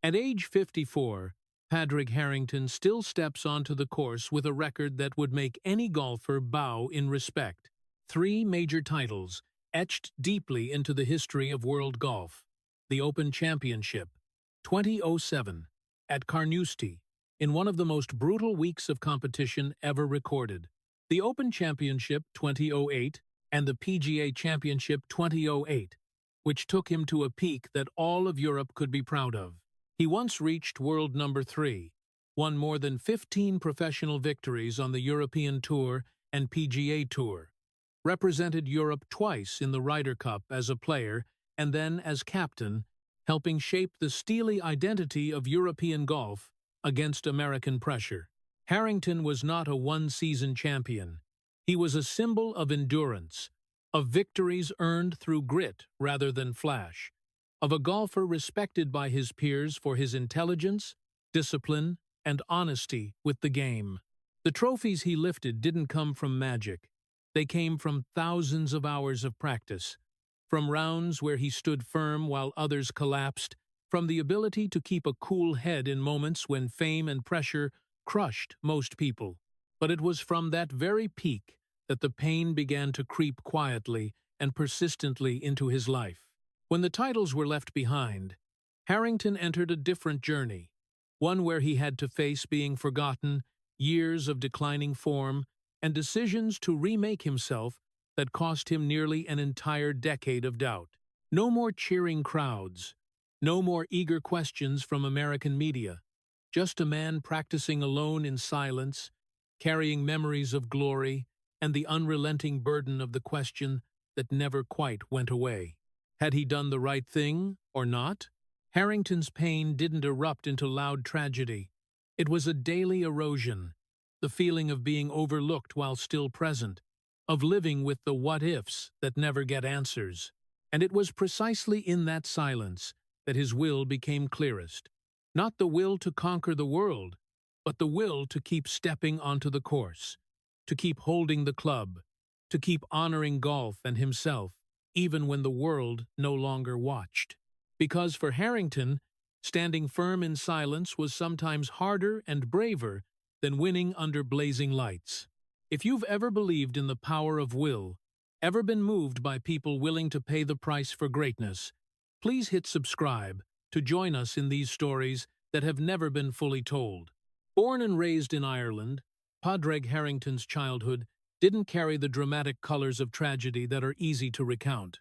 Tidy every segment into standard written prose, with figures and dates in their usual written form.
At age 54, Padraig Harrington still steps onto the course with a record that would make any golfer bow in respect. 3 major titles, etched deeply into the history of world golf. The Open Championship, 2007, at Carnoustie, in one of the most brutal weeks of competition ever recorded. The Open Championship 2008 and the PGA Championship 2008, which took him to a peak that all of Europe could be proud of. He once reached world number 3, won more than 15 professional victories on the European Tour and PGA Tour, represented Europe twice in the Ryder Cup as a player and then as captain, helping shape the steely identity of European golf against American pressure. Harrington was not a one-season champion. He was a symbol of endurance, of victories earned through grit rather than flash, of a golfer respected by his peers for his intelligence, discipline, and honesty with the game. The trophies he lifted didn't come from magic. They came from thousands of hours of practice, from rounds where he stood firm while others collapsed, from the ability to keep a cool head in moments when fame and pressure crushed most people. But it was from that very peak that the pain began to creep quietly and persistently into his life. When the titles were left behind, Harrington entered a different journey, one where he had to face being forgotten, years of declining form, and decisions to remake himself that cost him nearly an entire decade of doubt. No more cheering crowds, no more eager questions from American media, just a man practicing alone in silence, carrying memories of glory and the unrelenting burden of the question that never quite went away. Had he done the right thing or not? Harrington's pain didn't erupt into loud tragedy. It was a daily erosion, the feeling of being overlooked while still present, of living with the what-ifs that never get answers. And it was precisely in that silence that his will became clearest. Not the will to conquer the world, but the will to keep stepping onto the course, to keep holding the club, to keep honoring golf and himself, even when the world no longer watched. Because for Harrington, standing firm in silence was sometimes harder and braver than winning under blazing lights. If you've ever believed in the power of will, ever been moved by people willing to pay the price for greatness, please hit subscribe to join us in these stories that have never been fully told. Born and raised in Ireland, Padraig Harrington's childhood didn't carry the dramatic colors of tragedy that are easy to recount.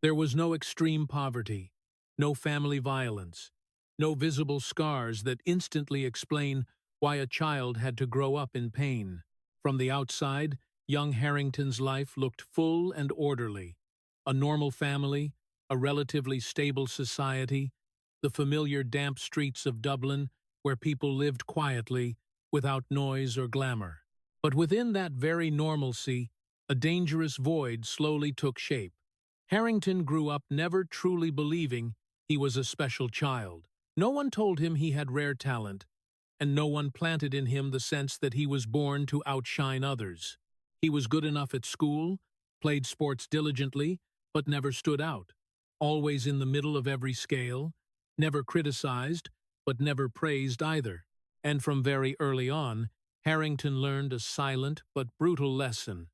There was no extreme poverty, no family violence, no visible scars that instantly explain why a child had to grow up in pain. From the outside, young Harrington's life looked full and orderly. A normal family, a relatively stable society, the familiar damp streets of Dublin where people lived quietly, without noise or glamour. But within that very normalcy, a dangerous void slowly took shape. Harrington grew up never truly believing he was a special child. No one told him he had rare talent, and no one planted in him the sense that he was born to outshine others. He was good enough at school, played sports diligently, but never stood out. Always in the middle of every scale, never criticized, but never praised either. And from very early on, Harrington learned a silent but brutal lesson.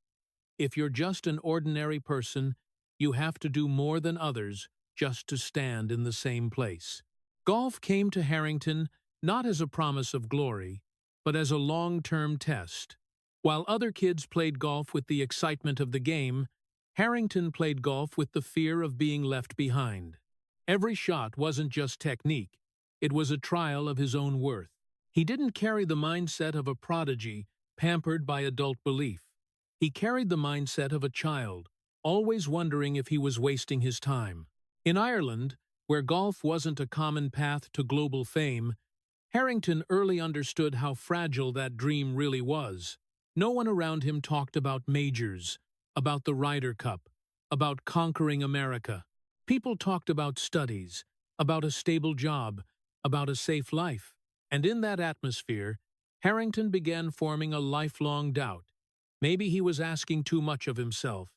If you're just an ordinary person, you have to do more than others just to stand in the same place. Golf came to Harrington not as a promise of glory, but as a long-term test. While other kids played golf with the excitement of the game, Harrington played golf with the fear of being left behind. Every shot wasn't just technique, it was a trial of his own worth. He didn't carry the mindset of a prodigy, pampered by adult belief. He carried the mindset of a child, always wondering if he was wasting his time. In Ireland, where golf wasn't a common path to global fame, Harrington early understood how fragile that dream really was. No one around him talked about majors, about the Ryder Cup, about conquering America. People talked about studies, about a stable job, about a safe life. And in that atmosphere, Harrington began forming a lifelong doubt. Maybe he was asking too much of himself,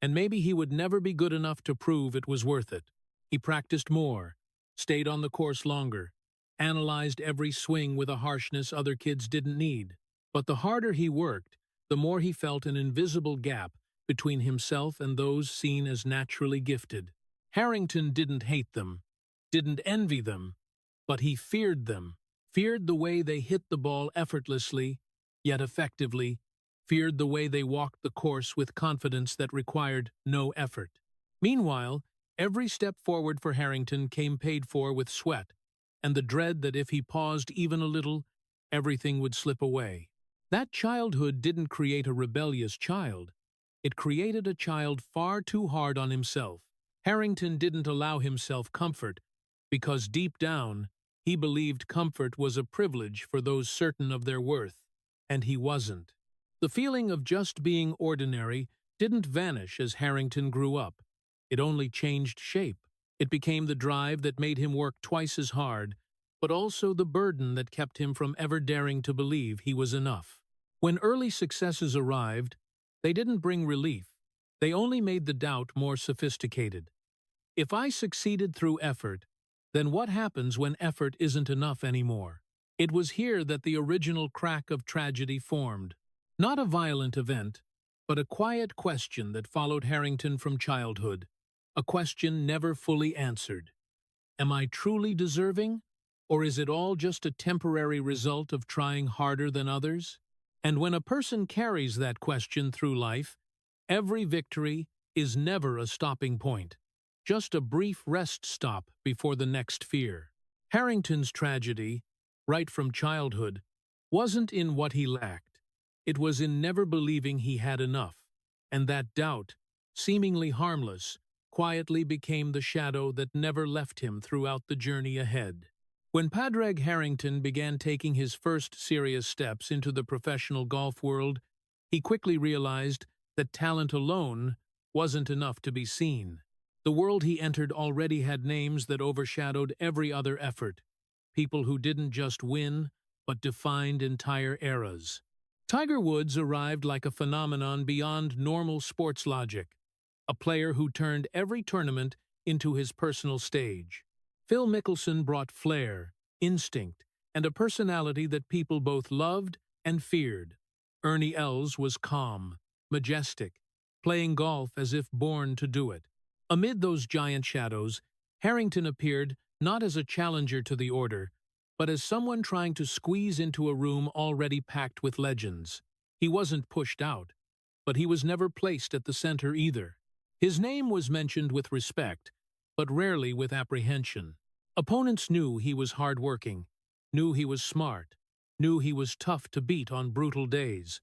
and maybe he would never be good enough to prove it was worth it. He practiced more, stayed on the course longer, analyzed every swing with a harshness other kids didn't need. But the harder he worked, the more he felt an invisible gap between himself and those seen as naturally gifted. Harrington didn't hate them, didn't envy them, but he feared them, feared the way they hit the ball effortlessly, yet effectively, feared the way they walked the course with confidence that required no effort. Meanwhile, every step forward for Harrington came paid for with sweat, and the dread that if he paused even a little, everything would slip away. That childhood didn't create a rebellious child. It created a child far too hard on himself. Harrington didn't allow himself comfort, because deep down, he believed comfort was a privilege for those certain of their worth, and he wasn't. The feeling of just being ordinary didn't vanish as Harrington grew up. It only changed shape. It became the drive that made him work twice as hard, but also the burden that kept him from ever daring to believe he was enough. When early successes arrived, they didn't bring relief. They only made the doubt more sophisticated. If I succeeded through effort, then what happens when effort isn't enough anymore? It was here that the original crack of tragedy formed. Not a violent event, but a quiet question that followed Harrington from childhood. A question never fully answered. Am I truly deserving? Or is it all just a temporary result of trying harder than others? And when a person carries that question through life, every victory is never a stopping point, just a brief rest stop before the next fear. Harrington's tragedy, right from childhood, wasn't in what he lacked. It was in never believing he had enough, and that doubt, seemingly harmless, quietly became the shadow that never left him throughout the journey ahead. When Padraig Harrington began taking his first serious steps into the professional golf world, he quickly realized that talent alone wasn't enough to be seen. The world he entered already had names that overshadowed every other effort, people who didn't just win, but defined entire eras. Tiger Woods arrived like a phenomenon beyond normal sports logic, a player who turned every tournament into his personal stage. Phil Mickelson brought flair, instinct, and a personality that people both loved and feared. Ernie Els was calm, majestic, playing golf as if born to do it. Amid those giant shadows, Harrington appeared not as a challenger to the order, but as someone trying to squeeze into a room already packed with legends. He wasn't pushed out, but he was never placed at the center either. His name was mentioned with respect, but rarely with apprehension. Opponents knew he was hard-working, knew he was smart, knew he was tough to beat on brutal days.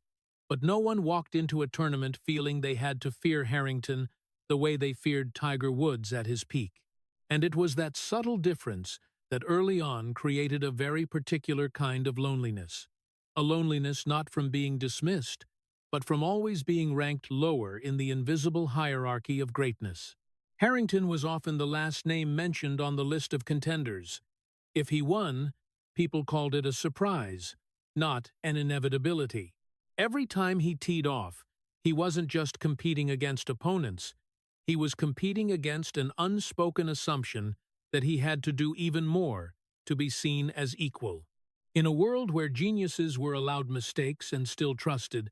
But no one walked into a tournament feeling they had to fear Harrington the way they feared Tiger Woods at his peak. And it was that subtle difference that early on created a very particular kind of loneliness. A loneliness not from being dismissed, but from always being ranked lower in the invisible hierarchy of greatness. Harrington was often the last name mentioned on the list of contenders. If he won, people called it a surprise, not an inevitability. Every time he teed off, he wasn't just competing against opponents. He was competing against an unspoken assumption that he had to do even more to be seen as equal. In a world where geniuses were allowed mistakes and still trusted,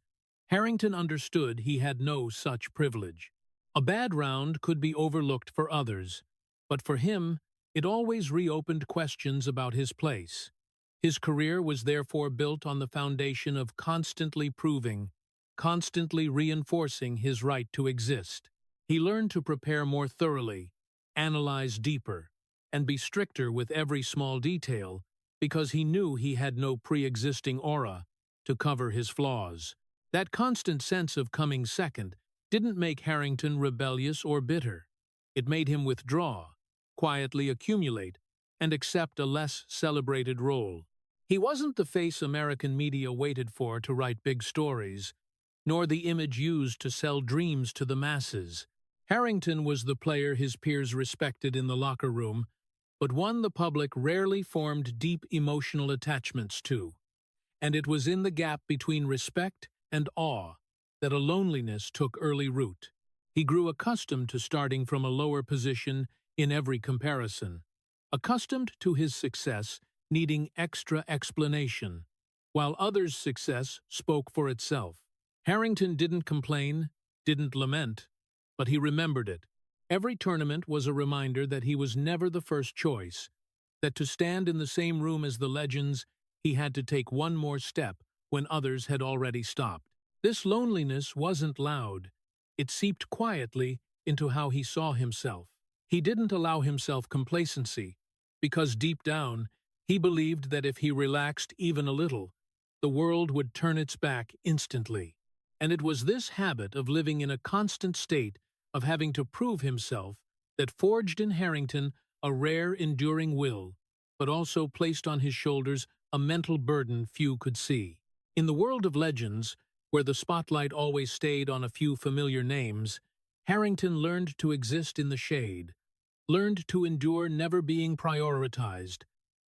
Harrington understood he had no such privilege. A bad round could be overlooked for others, but for him, it always reopened questions about his place. His career was therefore built on the foundation of constantly proving, constantly reinforcing his right to exist. He learned to prepare more thoroughly, analyze deeper, and be stricter with every small detail because he knew he had no pre-existing aura to cover his flaws. That constant sense of coming second didn't make Harrington rebellious or bitter. It made him withdraw, quietly accumulate, and accept a less celebrated role. He wasn't the face American media waited for to write big stories, nor the image used to sell dreams to the masses. Harrington was the player his peers respected in the locker room, but one the public rarely formed deep emotional attachments to. And it was in the gap between respect and awe that a loneliness took early root. He grew accustomed to starting from a lower position in every comparison, accustomed to his success needing extra explanation, while others' success spoke for itself. Harrington didn't complain, didn't lament, but he remembered it. Every tournament was a reminder that he was never the first choice, that to stand in the same room as the legends, he had to take one more step when others had already stopped. This loneliness wasn't loud. It seeped quietly into how he saw himself. He didn't allow himself complacency, because deep down, he believed that if he relaxed even a little, the world would turn its back instantly. And it was this habit of living in a constant state of having to prove himself that forged in Harrington a rare, enduring will, but also placed on his shoulders a mental burden few could see. In the world of legends, where the spotlight always stayed on a few familiar names, Harrington learned to exist in the shade, learned to endure never being prioritized,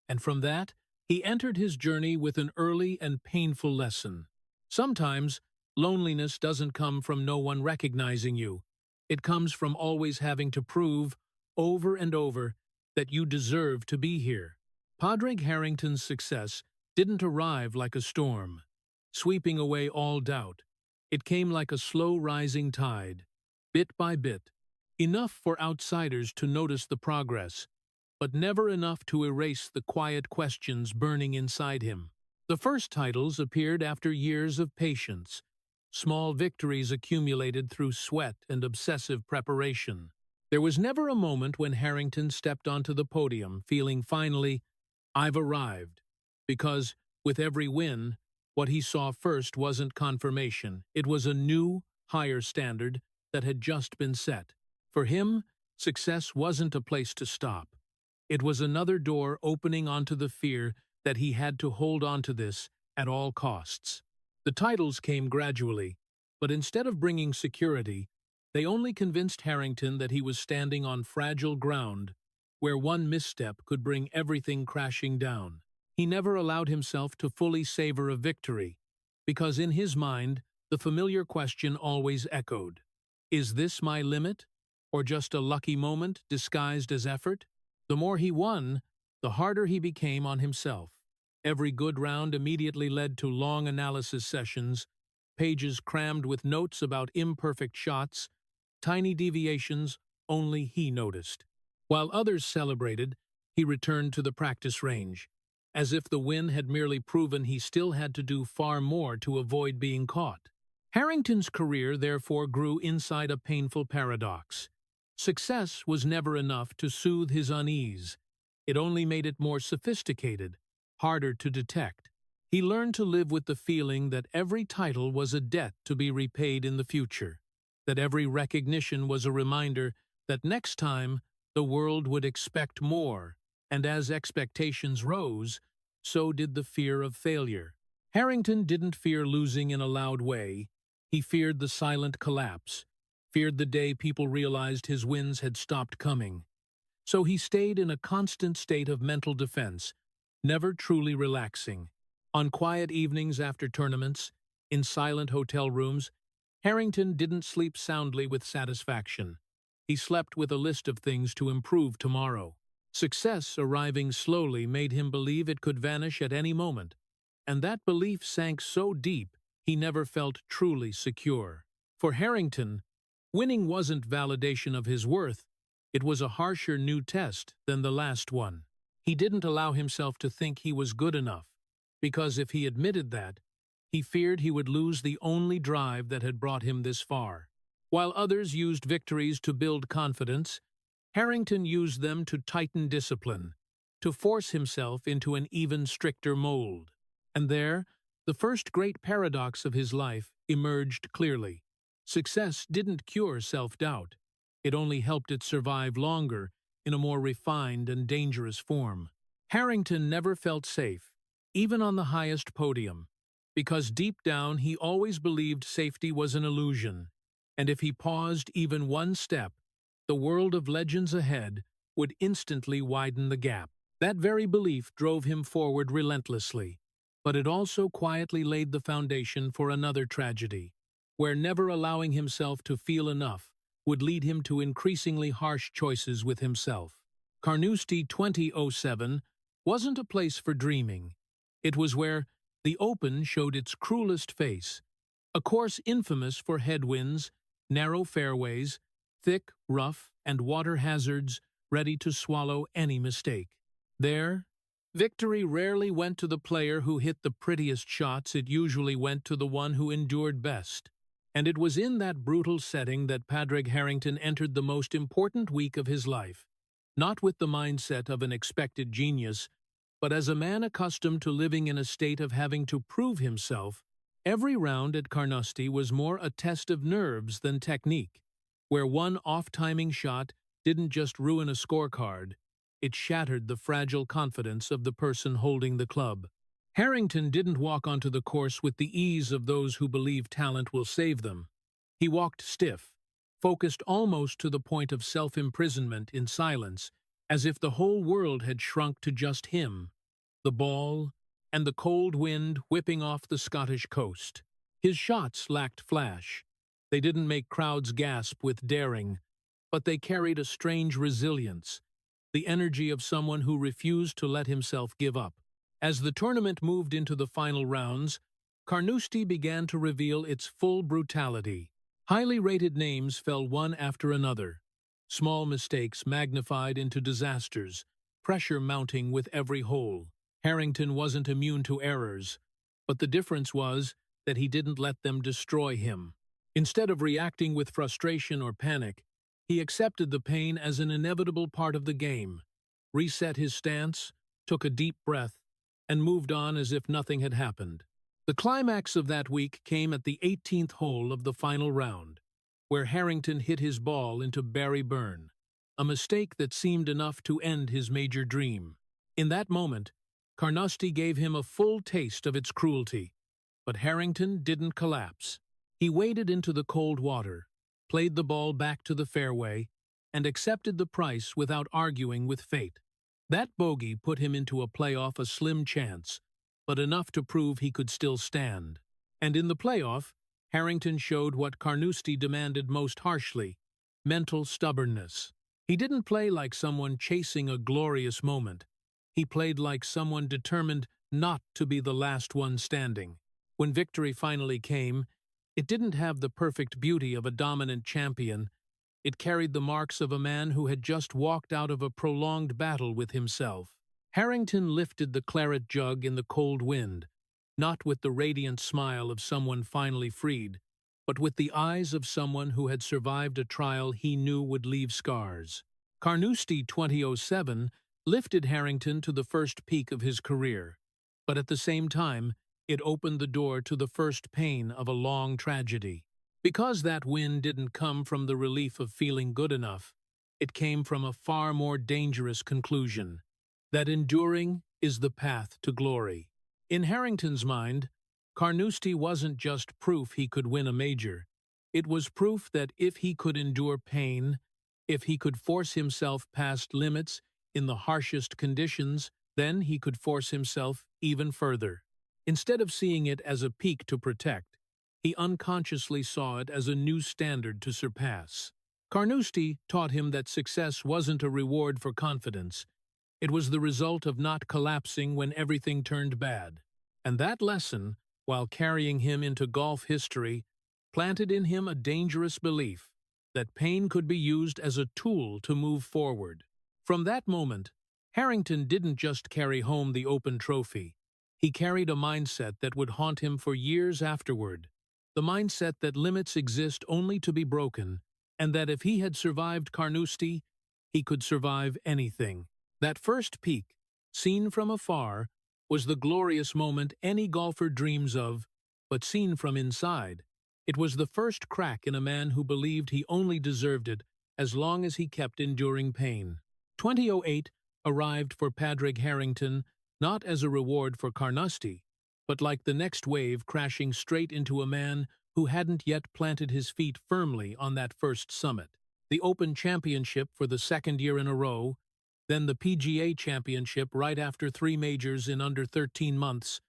and from that, he entered his journey with an early and painful lesson. Sometimes, loneliness doesn't come from no one recognizing you. It comes from always having to prove, over and over, that you deserve to be here. Padraig Harrington's success didn't arrive like a storm, sweeping away all doubt. It came like a slow-rising tide, bit by bit, enough for outsiders to notice the progress, but never enough to erase the quiet questions burning inside him. The first titles appeared after years of patience, small victories accumulated through sweat and obsessive preparation. There was never a moment when Harrington stepped onto the podium feeling finally, "I've arrived," because, with every win, what he saw first wasn't confirmation. It was a new, higher standard that had just been set. For him, success wasn't a place to stop. It was another door opening onto the fear that he had to hold on to this at all costs. The titles came gradually, but instead of bringing security, they only convinced Harrington that he was standing on fragile ground, where one misstep could bring everything crashing down. He never allowed himself to fully savor a victory, because in his mind, the familiar question always echoed, "Is this my limit, or just a lucky moment disguised as effort?" The more he won, the harder he became on himself. Every good round immediately led to long analysis sessions, pages crammed with notes about imperfect shots, tiny deviations only he noticed. While others celebrated, he returned to the practice range, as if the win had merely proven he still had to do far more to avoid being caught. Harrington's career therefore grew inside a painful paradox. Success was never enough to soothe his unease. It only made it more sophisticated, harder to detect. He learned to live with the feeling that every title was a debt to be repaid in the future, that every recognition was a reminder that next time the world would expect more, and as expectations rose, so did the fear of failure. Harrington didn't fear losing in a loud way. He feared the silent collapse, feared the day people realized his wins had stopped coming. So he stayed in a constant state of mental defense, never truly relaxing. On quiet evenings after tournaments, in silent hotel rooms, Harrington didn't sleep soundly with satisfaction. He slept with a list of things to improve tomorrow. Success arriving slowly made him believe it could vanish at any moment, and that belief sank so deep he never felt truly secure. For Harrington, winning wasn't validation of his worth, it was a harsher new test than the last one. He didn't allow himself to think he was good enough, because if he admitted that, he feared he would lose the only drive that had brought him this far. While others used victories to build confidence, Harrington used them to tighten discipline, to force himself into an even stricter mold. And there, the first great paradox of his life emerged clearly. Success didn't cure self-doubt. It only helped it survive longer in a more refined and dangerous form. Harrington never felt safe, even on the highest podium, because deep down he always believed safety was an illusion, and if he paused even one step, the world of legends ahead would instantly widen the gap. That very belief drove him forward relentlessly, but it also quietly laid the foundation for another tragedy, where never allowing himself to feel enough would lead him to increasingly harsh choices with himself. Carnoustie 2007 wasn't a place for dreaming. It was where the Open showed its cruelest face, a course infamous for headwinds, narrow fairways, thick, rough, and water hazards ready to swallow any mistake. There, victory rarely went to the player who hit the prettiest shots, it usually went to the one who endured best. And it was in that brutal setting that Padraig Harrington entered the most important week of his life, not with the mindset of an expected genius, but as a man accustomed to living in a state of having to prove himself. Every round at Carnoustie was more a test of nerves than technique, where one off-timing shot didn't just ruin a scorecard, it shattered the fragile confidence of the person holding the club. Harrington didn't walk onto the course with the ease of those who believe talent will save them. He walked stiff, focused almost to the point of self-imprisonment in silence, as if the whole world had shrunk to just him, the ball, and the cold wind whipping off the Scottish coast. His shots lacked flash. They didn't make crowds gasp with daring, but they carried a strange resilience, the energy of someone who refused to let himself give up. As the tournament moved into the final rounds, Carnoustie began to reveal its full brutality. Highly rated names fell one after another, small mistakes magnified into disasters, pressure mounting with every hole. Harrington wasn't immune to errors, but the difference was that he didn't let them destroy him. Instead of reacting with frustration or panic, he accepted the pain as an inevitable part of the game, reset his stance, took a deep breath, and moved on as if nothing had happened. The climax of that week came at the 18th hole of the final round, where Harrington hit his ball into Barry Burn, a mistake that seemed enough to end his major dream. In that moment, Carnoustie gave him a full taste of its cruelty, but Harrington didn't collapse. He waded into the cold water, played the ball back to the fairway, and accepted the price without arguing with fate. That bogey put him into a playoff a slim chance, but enough to prove he could still stand. And in the playoff, Harrington showed what Carnoustie demanded most harshly: mental stubbornness. He didn't play like someone chasing a glorious moment. He played like someone determined not to be the last one standing. When victory finally came, it didn't have the perfect beauty of a dominant champion. It carried the marks of a man who had just walked out of a prolonged battle with himself. Harrington lifted the claret jug in the cold wind, not with the radiant smile of someone finally freed, but with the eyes of someone who had survived a trial he knew would leave scars. Carnoustie 2007 lifted Harrington to the first peak of his career, but at the same time, it opened the door to the first pain of a long tragedy. Because that win didn't come from the relief of feeling good enough, it came from a far more dangerous conclusion: that enduring is the path to glory. In Harrington's mind, Carnoustie wasn't just proof he could win a major. It was proof that if he could endure pain, if he could force himself past limits in the harshest conditions, then he could force himself even further. Instead of seeing it as a peak to protect, he unconsciously saw it as a new standard to surpass. Carnoustie taught him that success wasn't a reward for confidence. It was the result of not collapsing when everything turned bad. And that lesson, while carrying him into golf history, planted in him a dangerous belief that pain could be used as a tool to move forward. From that moment, Harrington didn't just carry home the Open trophy. He carried a mindset that would haunt him for years afterward. The mindset that limits exist only to be broken, and that if he had survived Carnoustie, he could survive anything. That first peak, seen from afar, was the glorious moment any golfer dreams of, but seen from inside, it was the first crack in a man who believed he only deserved it as long as he kept enduring pain. 2008 arrived for Padraig Harrington not as a reward for Carnoustie, but like the next wave crashing straight into a man who hadn't yet planted his feet firmly on that first summit. The Open Championship for the second year in a row, then the PGA Championship right after 3 majors in under 13 months,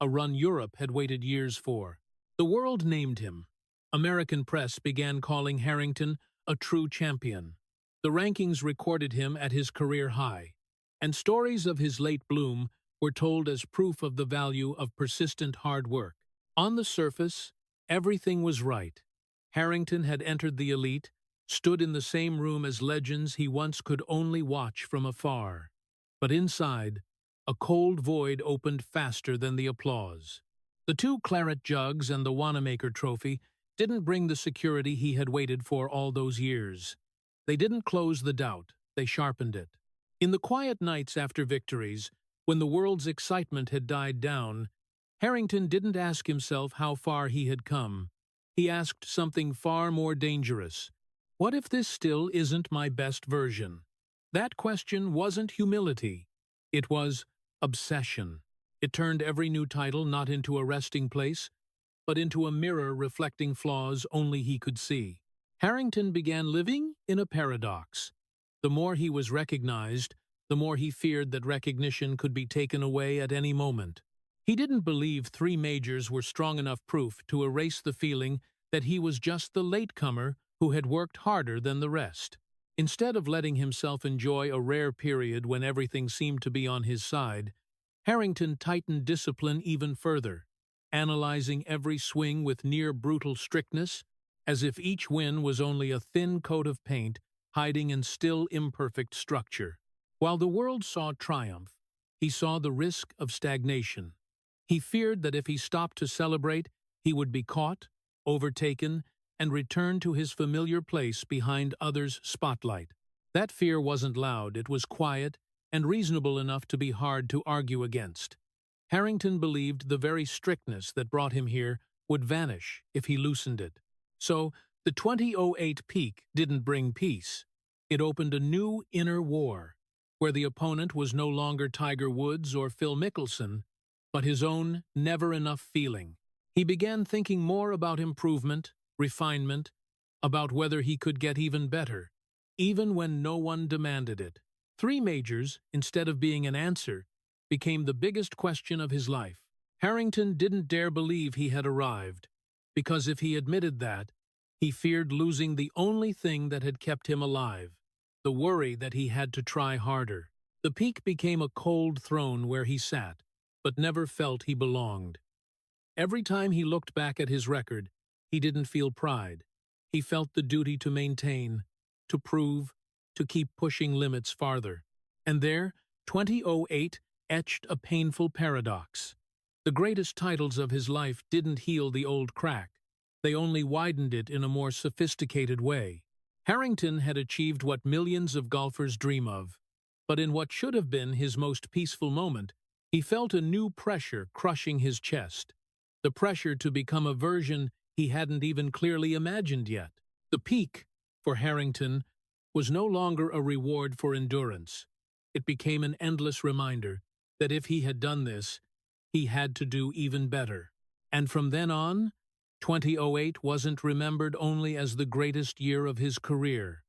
a run Europe had waited years for. The world named him. American press began calling Harrington a true champion. The rankings recorded him at his career high, and stories of his late bloom were told as proof of the value of persistent hard work. On the surface, everything was right. Harrington had entered the elite, stood in the same room as legends he once could only watch from afar. But inside, a cold void opened faster than the applause. The 2 claret jugs and the Wanamaker trophy didn't bring the security he had waited for all those years. They didn't close the doubt, they sharpened it. In the quiet nights after victories, when the world's excitement had died down, Harrington didn't ask himself how far he had come. He asked something far more dangerous. What if this still isn't my best version? That question wasn't humility. It was obsession. It turned every new title not into a resting place, but into a mirror reflecting flaws only he could see. Harrington began living in a paradox. The more he was recognized, the more he feared that recognition could be taken away at any moment. He didn't believe 3 majors were strong enough proof to erase the feeling that he was just the latecomer who had worked harder than the rest. Instead of letting himself enjoy a rare period when everything seemed to be on his side, Harrington tightened discipline even further, analyzing every swing with near-brutal strictness, as if each win was only a thin coat of paint hiding in still imperfect structure. While the world saw triumph, he saw the risk of stagnation. He feared that if he stopped to celebrate, he would be caught, overtaken, and return to his familiar place behind others' spotlight. That fear wasn't loud, it was quiet and reasonable enough to be hard to argue against. Harrington believed the very strictness that brought him here would vanish if he loosened it. So, the 2008 peak didn't bring peace. It opened a new inner war, where the opponent was no longer Tiger Woods or Phil Mickelson, but his own never-enough feeling. He began thinking more about improvement, refinement, about whether he could get even better, even when no one demanded it. 3 majors, instead of being an answer, became the biggest question of his life. Harrington didn't dare believe he had arrived, because if he admitted that, he feared losing the only thing that had kept him alive, the worry that he had to try harder. The peak became a cold throne where he sat, but never felt he belonged. Every time he looked back at his record, he didn't feel pride. He felt the duty to maintain, to prove, to keep pushing limits farther. And there, 2008 etched a painful paradox. The greatest titles of his life didn't heal the old crack. They only widened it in a more sophisticated way. Harrington had achieved what millions of golfers dream of, but in what should have been his most peaceful moment, he felt a new pressure crushing his chest. The pressure to become a version he hadn't even clearly imagined yet. The peak, for Harrington, was no longer a reward for endurance. It became an endless reminder that if he had done this, he had to do even better. And from then on, 2008 wasn't remembered only as the greatest year of his career.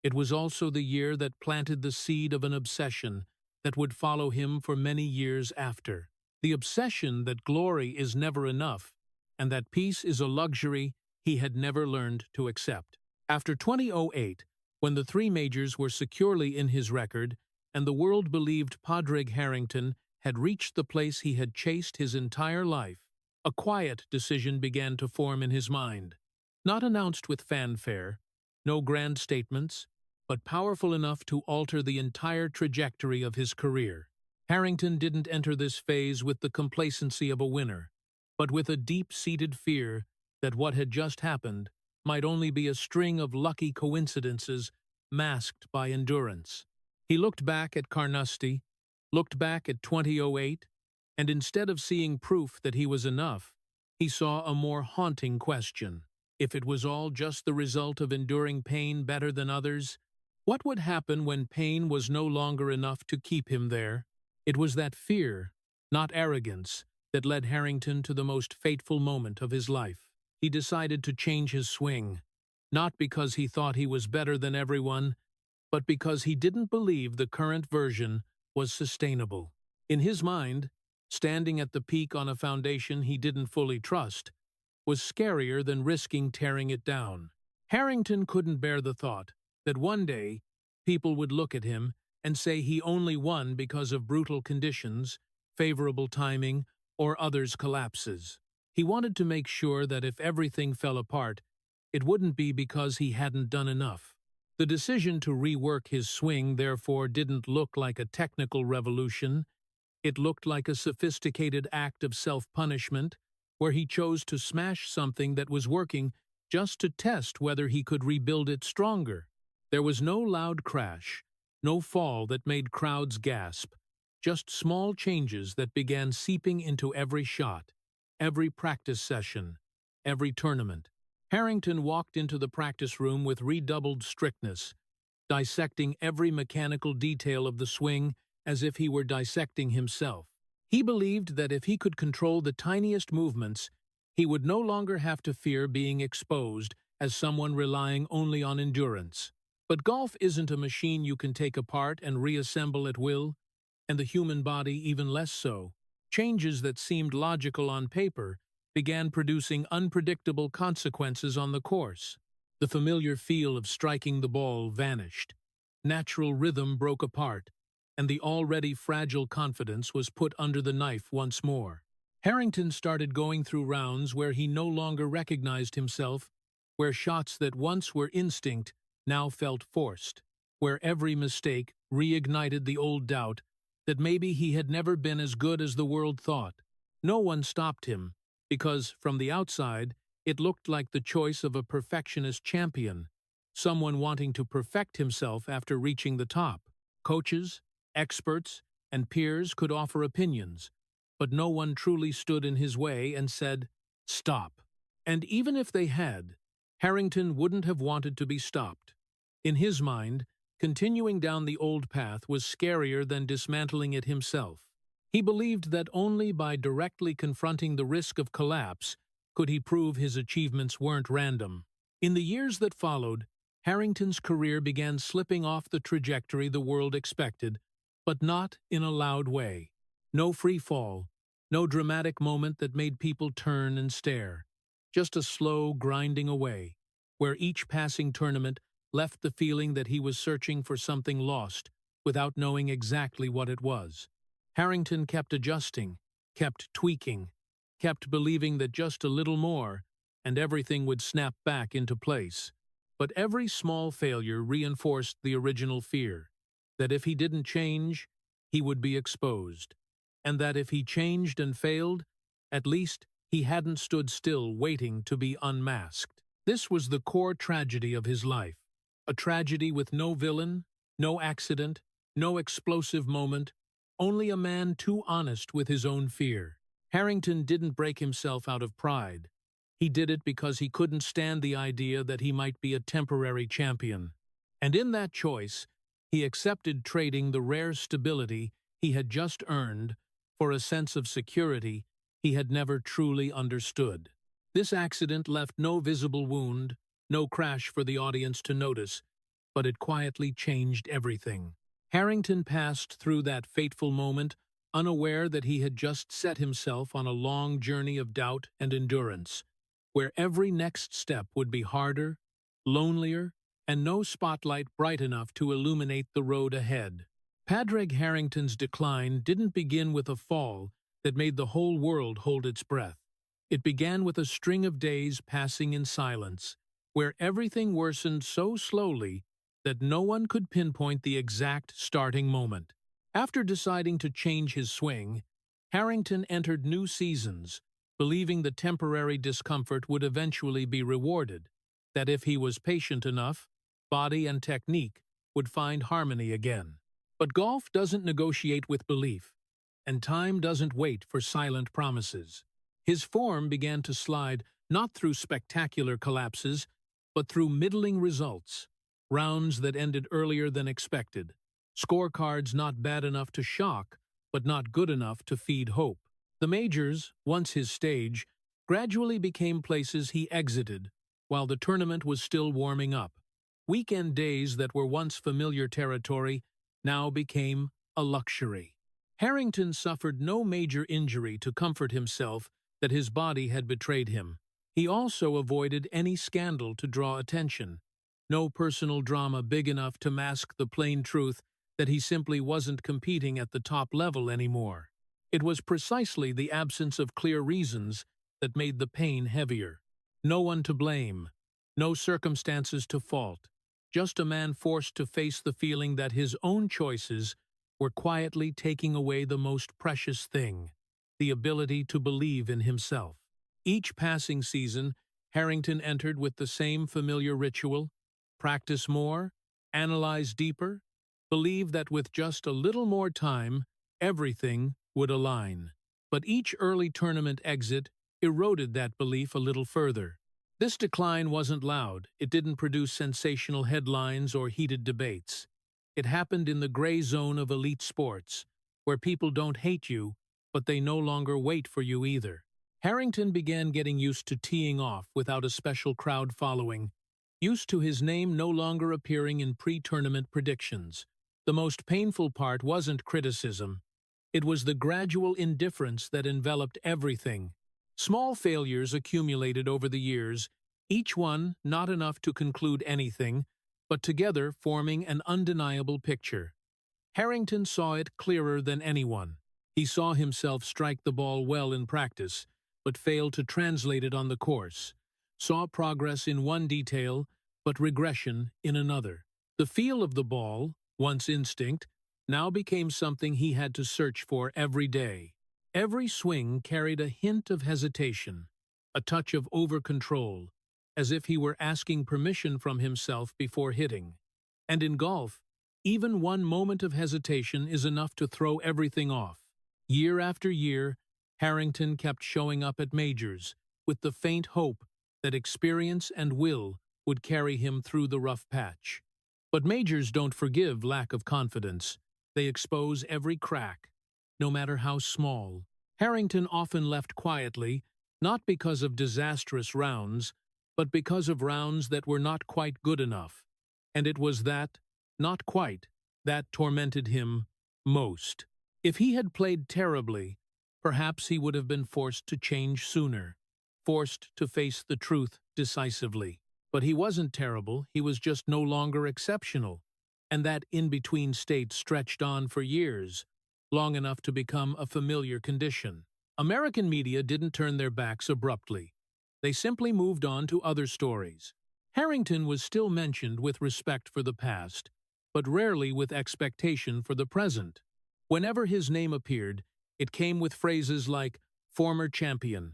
It was also the year that planted the seed of an obsession that would follow him for many years after. The obsession that glory is never enough, and that peace is a luxury he had never learned to accept. After 2008, when the 3 majors were securely in his record, and the world believed Padraig Harrington had reached the place he had chased his entire life, a quiet decision began to form in his mind. Not announced with fanfare, no grand statements, but powerful enough to alter the entire trajectory of his career. Harrington didn't enter this phase with the complacency of a winner, but with a deep-seated fear that what had just happened might only be a string of lucky coincidences masked by endurance. He looked back at Carnoustie, looked back at 2008, and instead of seeing proof that he was enough, he saw a more haunting question. If it was all just the result of enduring pain better than others, what would happen when pain was no longer enough to keep him there? It was that fear, not arrogance, that led Harrington to the most fateful moment of his life. He decided to change his swing, not because he thought he was better than everyone, but because he didn't believe the current version was sustainable. In his mind, standing at the peak on a foundation he didn't fully trust was scarier than risking tearing it down. Harrington couldn't bear the thought that one day people would look at him and say he only won because of brutal conditions, favorable timing, or others' collapses. He wanted to make sure that if everything fell apart, it wouldn't be because he hadn't done enough. The decision to rework his swing, therefore, didn't look like a technical revolution. It looked like a sophisticated act of self-punishment, where he chose to smash something that was working just to test whether he could rebuild it stronger. There was no loud crash, no fall that made crowds gasp, just small changes that began seeping into every shot, every practice session, every tournament. Harrington walked into the practice room with redoubled strictness, dissecting every mechanical detail of the swing as if he were dissecting himself. He believed that if he could control the tiniest movements, he would no longer have to fear being exposed as someone relying only on endurance. But golf isn't a machine you can take apart and reassemble at will, and the human body even less so. Changes that seemed logical on paper began producing unpredictable consequences on the course. The familiar feel of striking the ball vanished. Natural rhythm broke apart, and the already fragile confidence was put under the knife once more. Harrington started going through rounds where he no longer recognized himself, where shots that once were instinct now felt forced, where every mistake reignited the old doubt that maybe he had never been as good as the world thought. No one stopped him, because from the outside, it looked like the choice of a perfectionist champion, someone wanting to perfect himself after reaching the top. Coaches, experts, and peers could offer opinions, but no one truly stood in his way and said, "Stop." And even if they had, Harrington wouldn't have wanted to be stopped. In his mind, continuing down the old path was scarier than dismantling it himself. He believed that only by directly confronting the risk of collapse could he prove his achievements weren't random. In the years that followed, Harrington's career began slipping off the trajectory the world expected, but not in a loud way. No free fall, no dramatic moment that made people turn and stare. Just a slow grinding away, where each passing tournament left the feeling that he was searching for something lost without knowing exactly what it was. Harrington kept adjusting, kept tweaking, kept believing that just a little more, and everything would snap back into place. But every small failure reinforced the original fear, that if he didn't change, he would be exposed, and that if he changed and failed, at least he hadn't stood still waiting to be unmasked. This was the core tragedy of his life, a tragedy with no villain, no accident, no explosive moment, only a man too honest with his own fear. Harrington didn't break himself out of pride. He did it because he couldn't stand the idea that he might be a temporary champion. And in that choice, he accepted trading the rare stability he had just earned for a sense of security he had never truly understood. This accident left no visible wound, no crash for the audience to notice, but it quietly changed everything. Harrington passed through that fateful moment, unaware that he had just set himself on a long journey of doubt and endurance, where every next step would be harder, lonelier, and no spotlight bright enough to illuminate the road ahead. Padraig Harrington's decline didn't begin with a fall that made the whole world hold its breath. It began with a string of days passing in silence, where everything worsened so slowly that no one could pinpoint the exact starting moment. After deciding to change his swing, Harrington entered new seasons, believing the temporary discomfort would eventually be rewarded, that if he was patient enough, body and technique would find harmony again. But golf doesn't negotiate with belief, and time doesn't wait for silent promises. His form began to slide not through spectacular collapses, but through middling results, rounds that ended earlier than expected, scorecards not bad enough to shock, but not good enough to feed hope. The majors, once his stage, gradually became places he exited, while the tournament was still warming up. Weekend days that were once familiar territory now became a luxury. Harrington suffered no major injury to comfort himself that his body had betrayed him. He also avoided any scandal to draw attention, no personal drama big enough to mask the plain truth that he simply wasn't competing at the top level anymore. It was precisely the absence of clear reasons that made the pain heavier. No one to blame, no circumstances to fault, just a man forced to face the feeling that his own choices were quietly taking away the most precious thing, the ability to believe in himself. Each passing season, Harrington entered with the same familiar ritual: practice more, analyze deeper, believe that with just a little more time, everything would align. But each early tournament exit eroded that belief a little further. This decline wasn't loud. It didn't produce sensational headlines or heated debates. It happened in the gray zone of elite sports, where people don't hate you, but they no longer wait for you either. Harrington began getting used to teeing off without a special crowd following, used to his name no longer appearing in pre-tournament predictions. The most painful part wasn't criticism. It was the gradual indifference that enveloped everything. Small failures accumulated over the years, each one not enough to conclude anything, but together forming an undeniable picture. Harrington saw it clearer than anyone. He saw himself strike the ball well in practice, but failed to translate it on the course. Saw progress in one detail, but regression in another. The feel of the ball, once instinct, now became something he had to search for every day. Every swing carried a hint of hesitation, a touch of over-control, as if he were asking permission from himself before hitting. And in golf, even one moment of hesitation is enough to throw everything off. Year after year, Harrington kept showing up at majors, with the faint hope that experience and will would carry him through the rough patch. But majors don't forgive lack of confidence. They expose every crack, no matter how small. Harrington often left quietly, not because of disastrous rounds, but because of rounds that were not quite good enough. And it was that, not quite, that tormented him most. If he had played terribly, perhaps he would have been forced to change sooner, forced to face the truth decisively. But he wasn't terrible, he was just no longer exceptional, and that in-between state stretched on for years, long enough to become a familiar condition. American media didn't turn their backs abruptly. They simply moved on to other stories. Harrington was still mentioned with respect for the past, but rarely with expectation for the present. Whenever his name appeared, it came with phrases like former champion,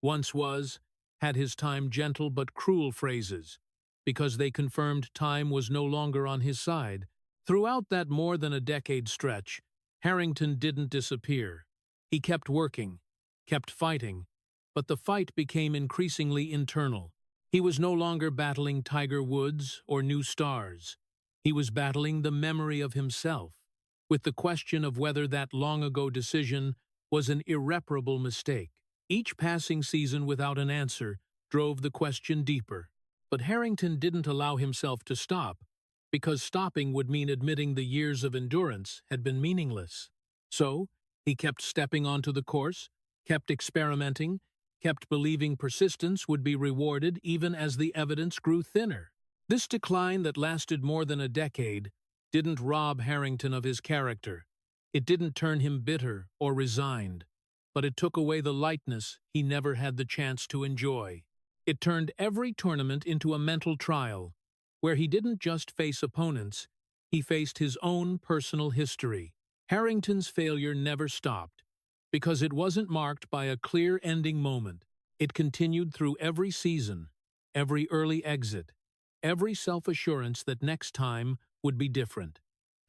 once was, had his time, gentle but cruel phrases, because they confirmed time was no longer on his side. Throughout that more than a decade stretch, Harrington didn't disappear. He kept working, kept fighting, but the fight became increasingly internal. He was no longer battling Tiger Woods or new stars. He was battling the memory of himself, with the question of whether that long-ago decision was an irreparable mistake. Each passing season without an answer drove the question deeper. But Harrington didn't allow himself to stop, because stopping would mean admitting the years of endurance had been meaningless. So, he kept stepping onto the course, kept experimenting, kept believing persistence would be rewarded even as the evidence grew thinner. This decline that lasted more than a decade didn't rob Harrington of his character. It didn't turn him bitter or resigned, but it took away the lightness he never had the chance to enjoy. It turned every tournament into a mental trial, where he didn't just face opponents, he faced his own personal history. Harrington's failure never stopped, because it wasn't marked by a clear ending moment. It continued through every season, every early exit, every self-assurance that next time would be different.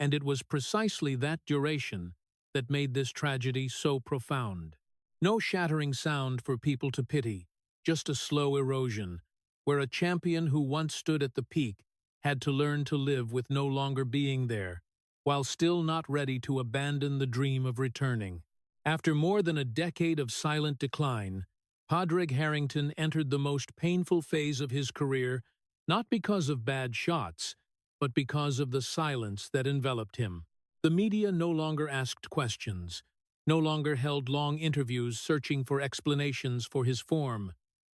And it was precisely that duration that made this tragedy so profound. No shattering sound for people to pity, just a slow erosion, where a champion who once stood at the peak had to learn to live with no longer being there, while still not ready to abandon the dream of returning. After more than a decade of silent decline, Padraig Harrington entered the most painful phase of his career, not because of bad shots, but because of the silence that enveloped him. The media no longer asked questions, no longer held long interviews searching for explanations for his form,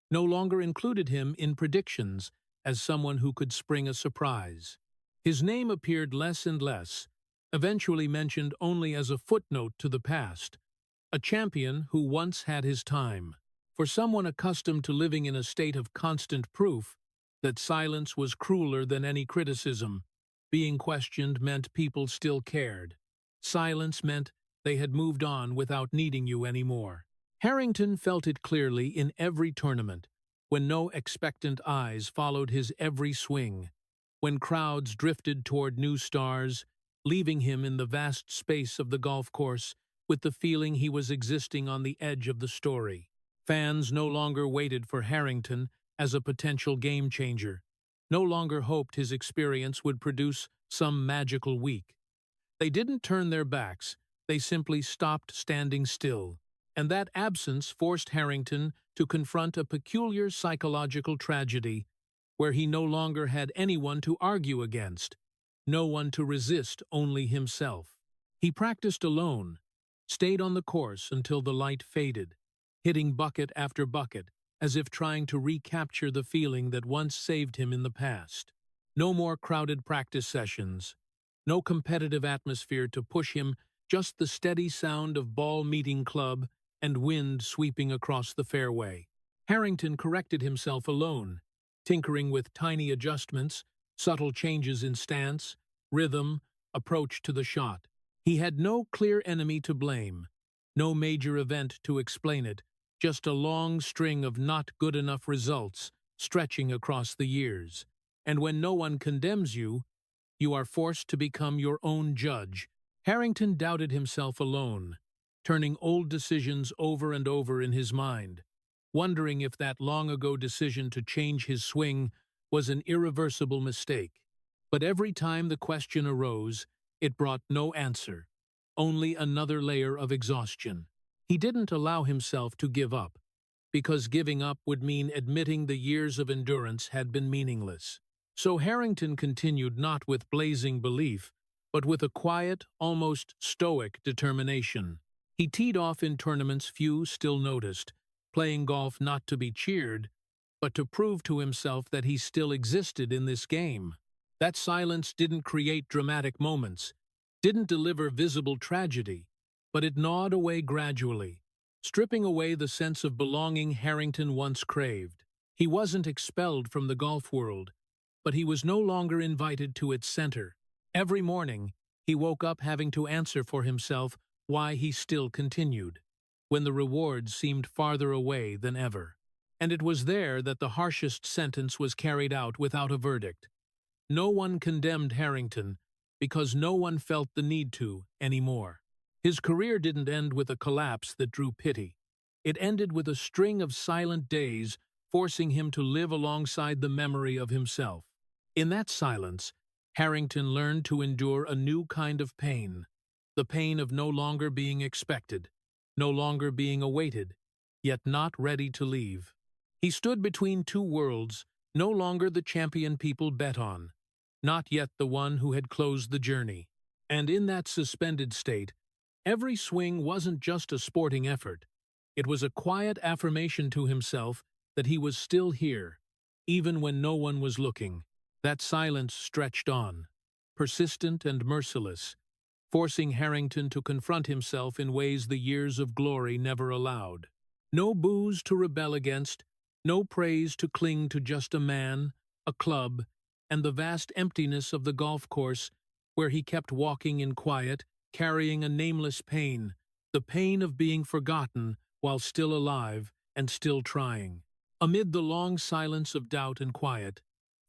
no longer included him in predictions as someone who could spring a surprise. His name appeared less and less, eventually mentioned only as a footnote to the past, a champion who once had his time. For someone accustomed to living in a state of constant proof that silence was crueler than any criticism, being questioned meant people still cared. Silence meant they had moved on without needing you anymore. Harrington felt it clearly in every tournament, when no expectant eyes followed his every swing, when crowds drifted toward new stars, leaving him in the vast space of the golf course with the feeling he was existing on the edge of the story. Fans no longer waited for Harrington as a potential game-changer, no longer hoped his experience would produce some magical week. They didn't turn their backs, they simply stopped standing still, and that absence forced Harrington to confront a peculiar psychological tragedy where he no longer had anyone to argue against, no one to resist, only himself. He practiced alone, stayed on the course until the light faded, hitting bucket after bucket, as if trying to recapture the feeling that once saved him in the past. No more crowded practice sessions, no competitive atmosphere to push him, just the steady sound of ball meeting club and wind sweeping across the fairway. Harrington corrected himself alone, tinkering with tiny adjustments, subtle changes in stance, rhythm, approach to the shot. He had no clear enemy to blame, no major event to explain it, just a long string of not good enough results stretching across the years. And when no one condemns you, you are forced to become your own judge. Harrington doubted himself alone, turning old decisions over and over in his mind, wondering if that long-ago decision to change his swing was an irreversible mistake. But every time the question arose, it brought no answer, only another layer of exhaustion. He didn't allow himself to give up, because giving up would mean admitting the years of endurance had been meaningless. So Harrington continued not with blazing belief, but with a quiet, almost stoic determination. He teed off in tournaments few still noticed, playing golf not to be cheered, but to prove to himself that he still existed in this game. That silence didn't create dramatic moments, didn't deliver visible tragedy, but it gnawed away gradually, stripping away the sense of belonging Harrington once craved. He wasn't expelled from the golf world, but he was no longer invited to its center. Every morning, he woke up having to answer for himself why he still continued, when the rewards seemed farther away than ever. And it was there that the harshest sentence was carried out without a verdict. No one condemned Harrington, because no one felt the need to anymore. His career didn't end with a collapse that drew pity. It ended with a string of silent days, forcing him to live alongside the memory of himself. In that silence, Harrington learned to endure a new kind of pain, the pain of no longer being expected, no longer being awaited, yet not ready to leave. He stood between two worlds, no longer the champion people bet on, not yet the one who had closed the journey. And in that suspended state, every swing wasn't just a sporting effort. It was a quiet affirmation to himself that he was still here, even when no one was looking. That silence stretched on, persistent and merciless, forcing Harrington to confront himself in ways the years of glory never allowed. No boos to rebel against, no praise to cling to, just a man, a club, and the vast emptiness of the golf course where he kept walking in quiet, carrying a nameless pain, the pain of being forgotten while still alive and still trying. Amid the long silence of doubt and quiet,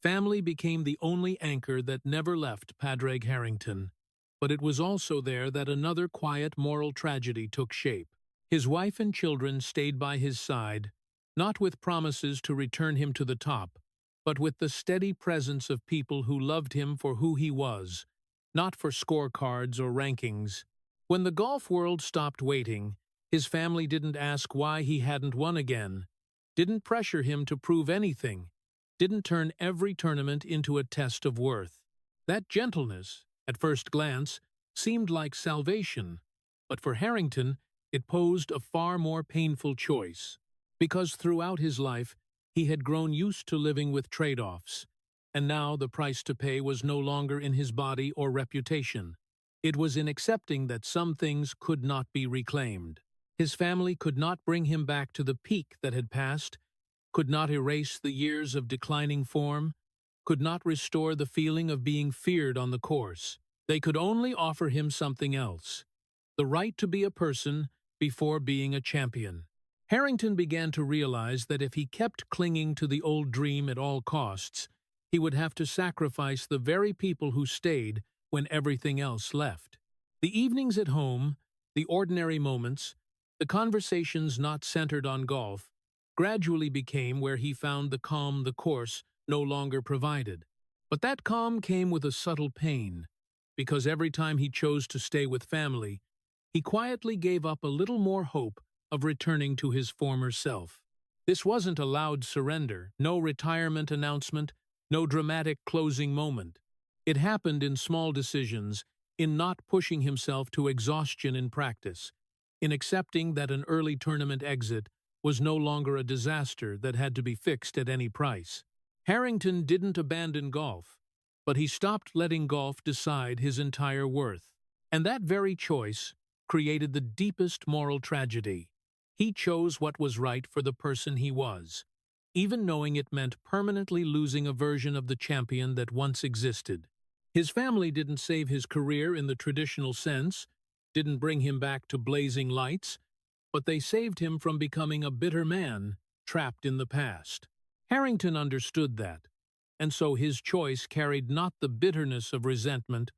family became the only anchor that never left Padraig Harrington. But it was also there that another quiet moral tragedy took shape. His wife and children stayed by his side, not with promises to return him to the top, but with the steady presence of people who loved him for who he was, not for scorecards or rankings. When the golf world stopped waiting, his family didn't ask why he hadn't won again, didn't pressure him to prove anything, didn't turn every tournament into a test of worth. That gentleness, at first glance, seemed like salvation, but for Harrington, it posed a far more painful choice, because throughout his life, he had grown used to living with trade-offs, and now the price to pay was no longer in his body or reputation, It was in accepting that some things could not be reclaimed. His family could not bring him back to the peak that had passed, could not erase the years of declining form, could not restore the feeling of being feared on the course. They could only offer him something else, the right to be a person before being a champion. Harrington began to realize that if he kept clinging to the old dream at all costs, he would have to sacrifice the very people who stayed when everything else left. The evenings at home, the ordinary moments, the conversations not centered on golf, gradually became where he found the calm the course no longer provided. But that calm came with a subtle pain, because every time he chose to stay with family, he quietly gave up a little more hope of returning to his former self. This wasn't a loud surrender, no retirement announcement, no dramatic closing moment. It happened in small decisions, in not pushing himself to exhaustion in practice, in accepting that an early tournament exit was no longer a disaster that had to be fixed at any price. Harrington didn't abandon golf, but he stopped letting golf decide his entire worth. And that very choice created the deepest moral tragedy. He chose what was right for the person he was, even knowing it meant permanently losing a version of the champion that once existed. His family didn't save his career in the traditional sense, didn't bring him back to blazing lights, but they saved him from becoming a bitter man trapped in the past. Harrington understood that, and so his choice carried not the bitterness of resentment,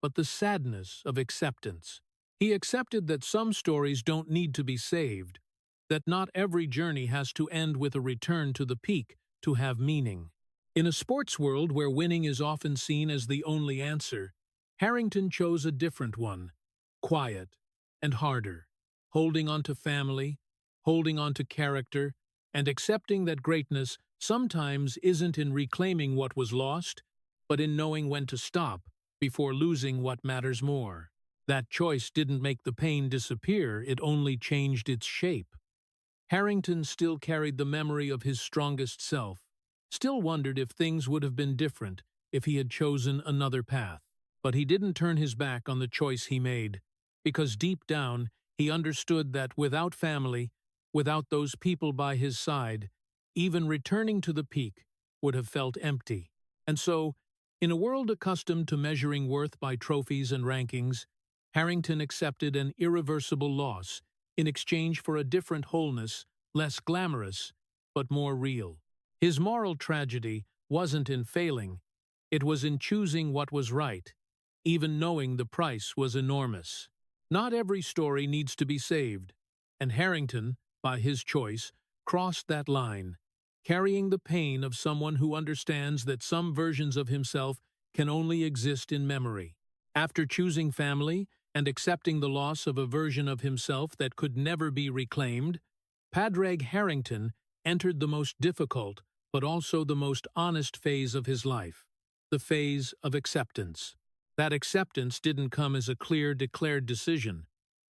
but the sadness of acceptance. He accepted that some stories don't need to be saved, that not every journey has to end with a return to the peak to have meaning. In a sports world where winning is often seen as the only answer, Harrington chose a different one, quiet and harder, holding on to family, holding on to character, and accepting that greatness sometimes isn't in reclaiming what was lost, but in knowing when to stop before losing what matters more. That choice didn't make the pain disappear, it only changed its shape. Harrington still carried the memory of his strongest self, still wondered if things would have been different if he had chosen another path. But he didn't turn his back on the choice he made, because deep down he understood that without family, without those people by his side, even returning to the peak would have felt empty. And so, in a world accustomed to measuring worth by trophies and rankings, Harrington accepted an irreversible loss in exchange for a different wholeness, less glamorous, but more real. His moral tragedy wasn't in failing, it was in choosing what was right, even knowing the price was enormous. Not every story needs to be saved, and Harrington, by his choice, crossed that line, carrying the pain of someone who understands that some versions of himself can only exist in memory. After choosing family and accepting the loss of a version of himself that could never be reclaimed, Padraig Harrington entered the most difficult but also the most honest phase of his life, the phase of acceptance. That acceptance didn't come as a clear, declared decision.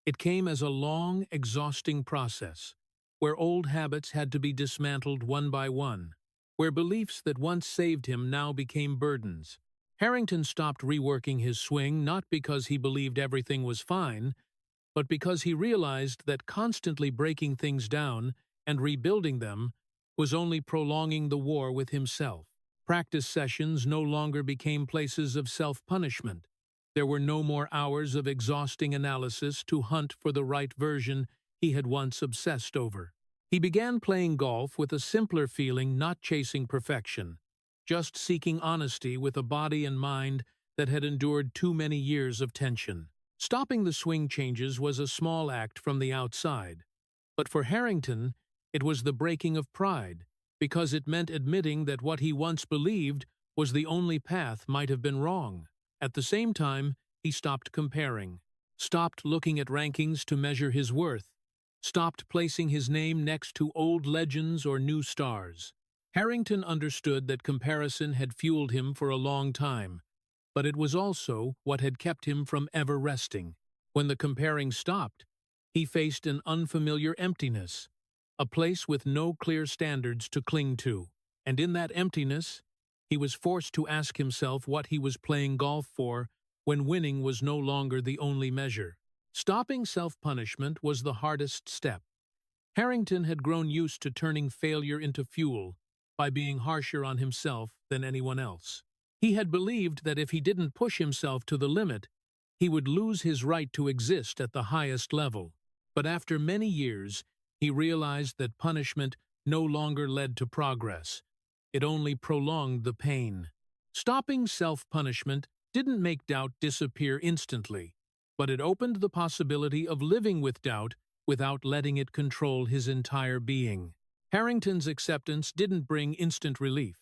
It came as a long, exhausting process, where old habits had to be dismantled one by one, where beliefs that once saved him now became burdens. Harrington stopped reworking his swing not because he believed everything was fine, but because he realized that constantly breaking things down and rebuilding them was only prolonging the war with himself. Practice sessions no longer became places of self-punishment. There were no more hours of exhausting analysis to hunt for the right version he had once obsessed over. He began playing golf with a simpler feeling, not chasing perfection, just seeking honesty with a body and mind that had endured too many years of tension. Stopping the swing changes was a small act from the outside, but for Harrington, it was the breaking of pride, because it meant admitting that what he once believed was the only path might have been wrong. At the same time, he stopped comparing, stopped looking at rankings to measure his worth, stopped placing his name next to old legends or new stars. Harrington understood that comparison had fueled him for a long time, but it was also what had kept him from ever resting. When the comparing stopped, he faced an unfamiliar emptiness, a place with no clear standards to cling to. And in that emptiness, he was forced to ask himself what he was playing golf for when winning was no longer the only measure. Stopping self-punishment was the hardest step. Harrington had grown used to turning failure into fuel by being harsher on himself than anyone else. He had believed that if he didn't push himself to the limit, he would lose his right to exist at the highest level. But after many years, he realized that punishment no longer led to progress. It only prolonged the pain. Stopping self-punishment didn't make doubt disappear instantly, but it opened the possibility of living with doubt without letting it control his entire being. Harrington's acceptance didn't bring instant relief.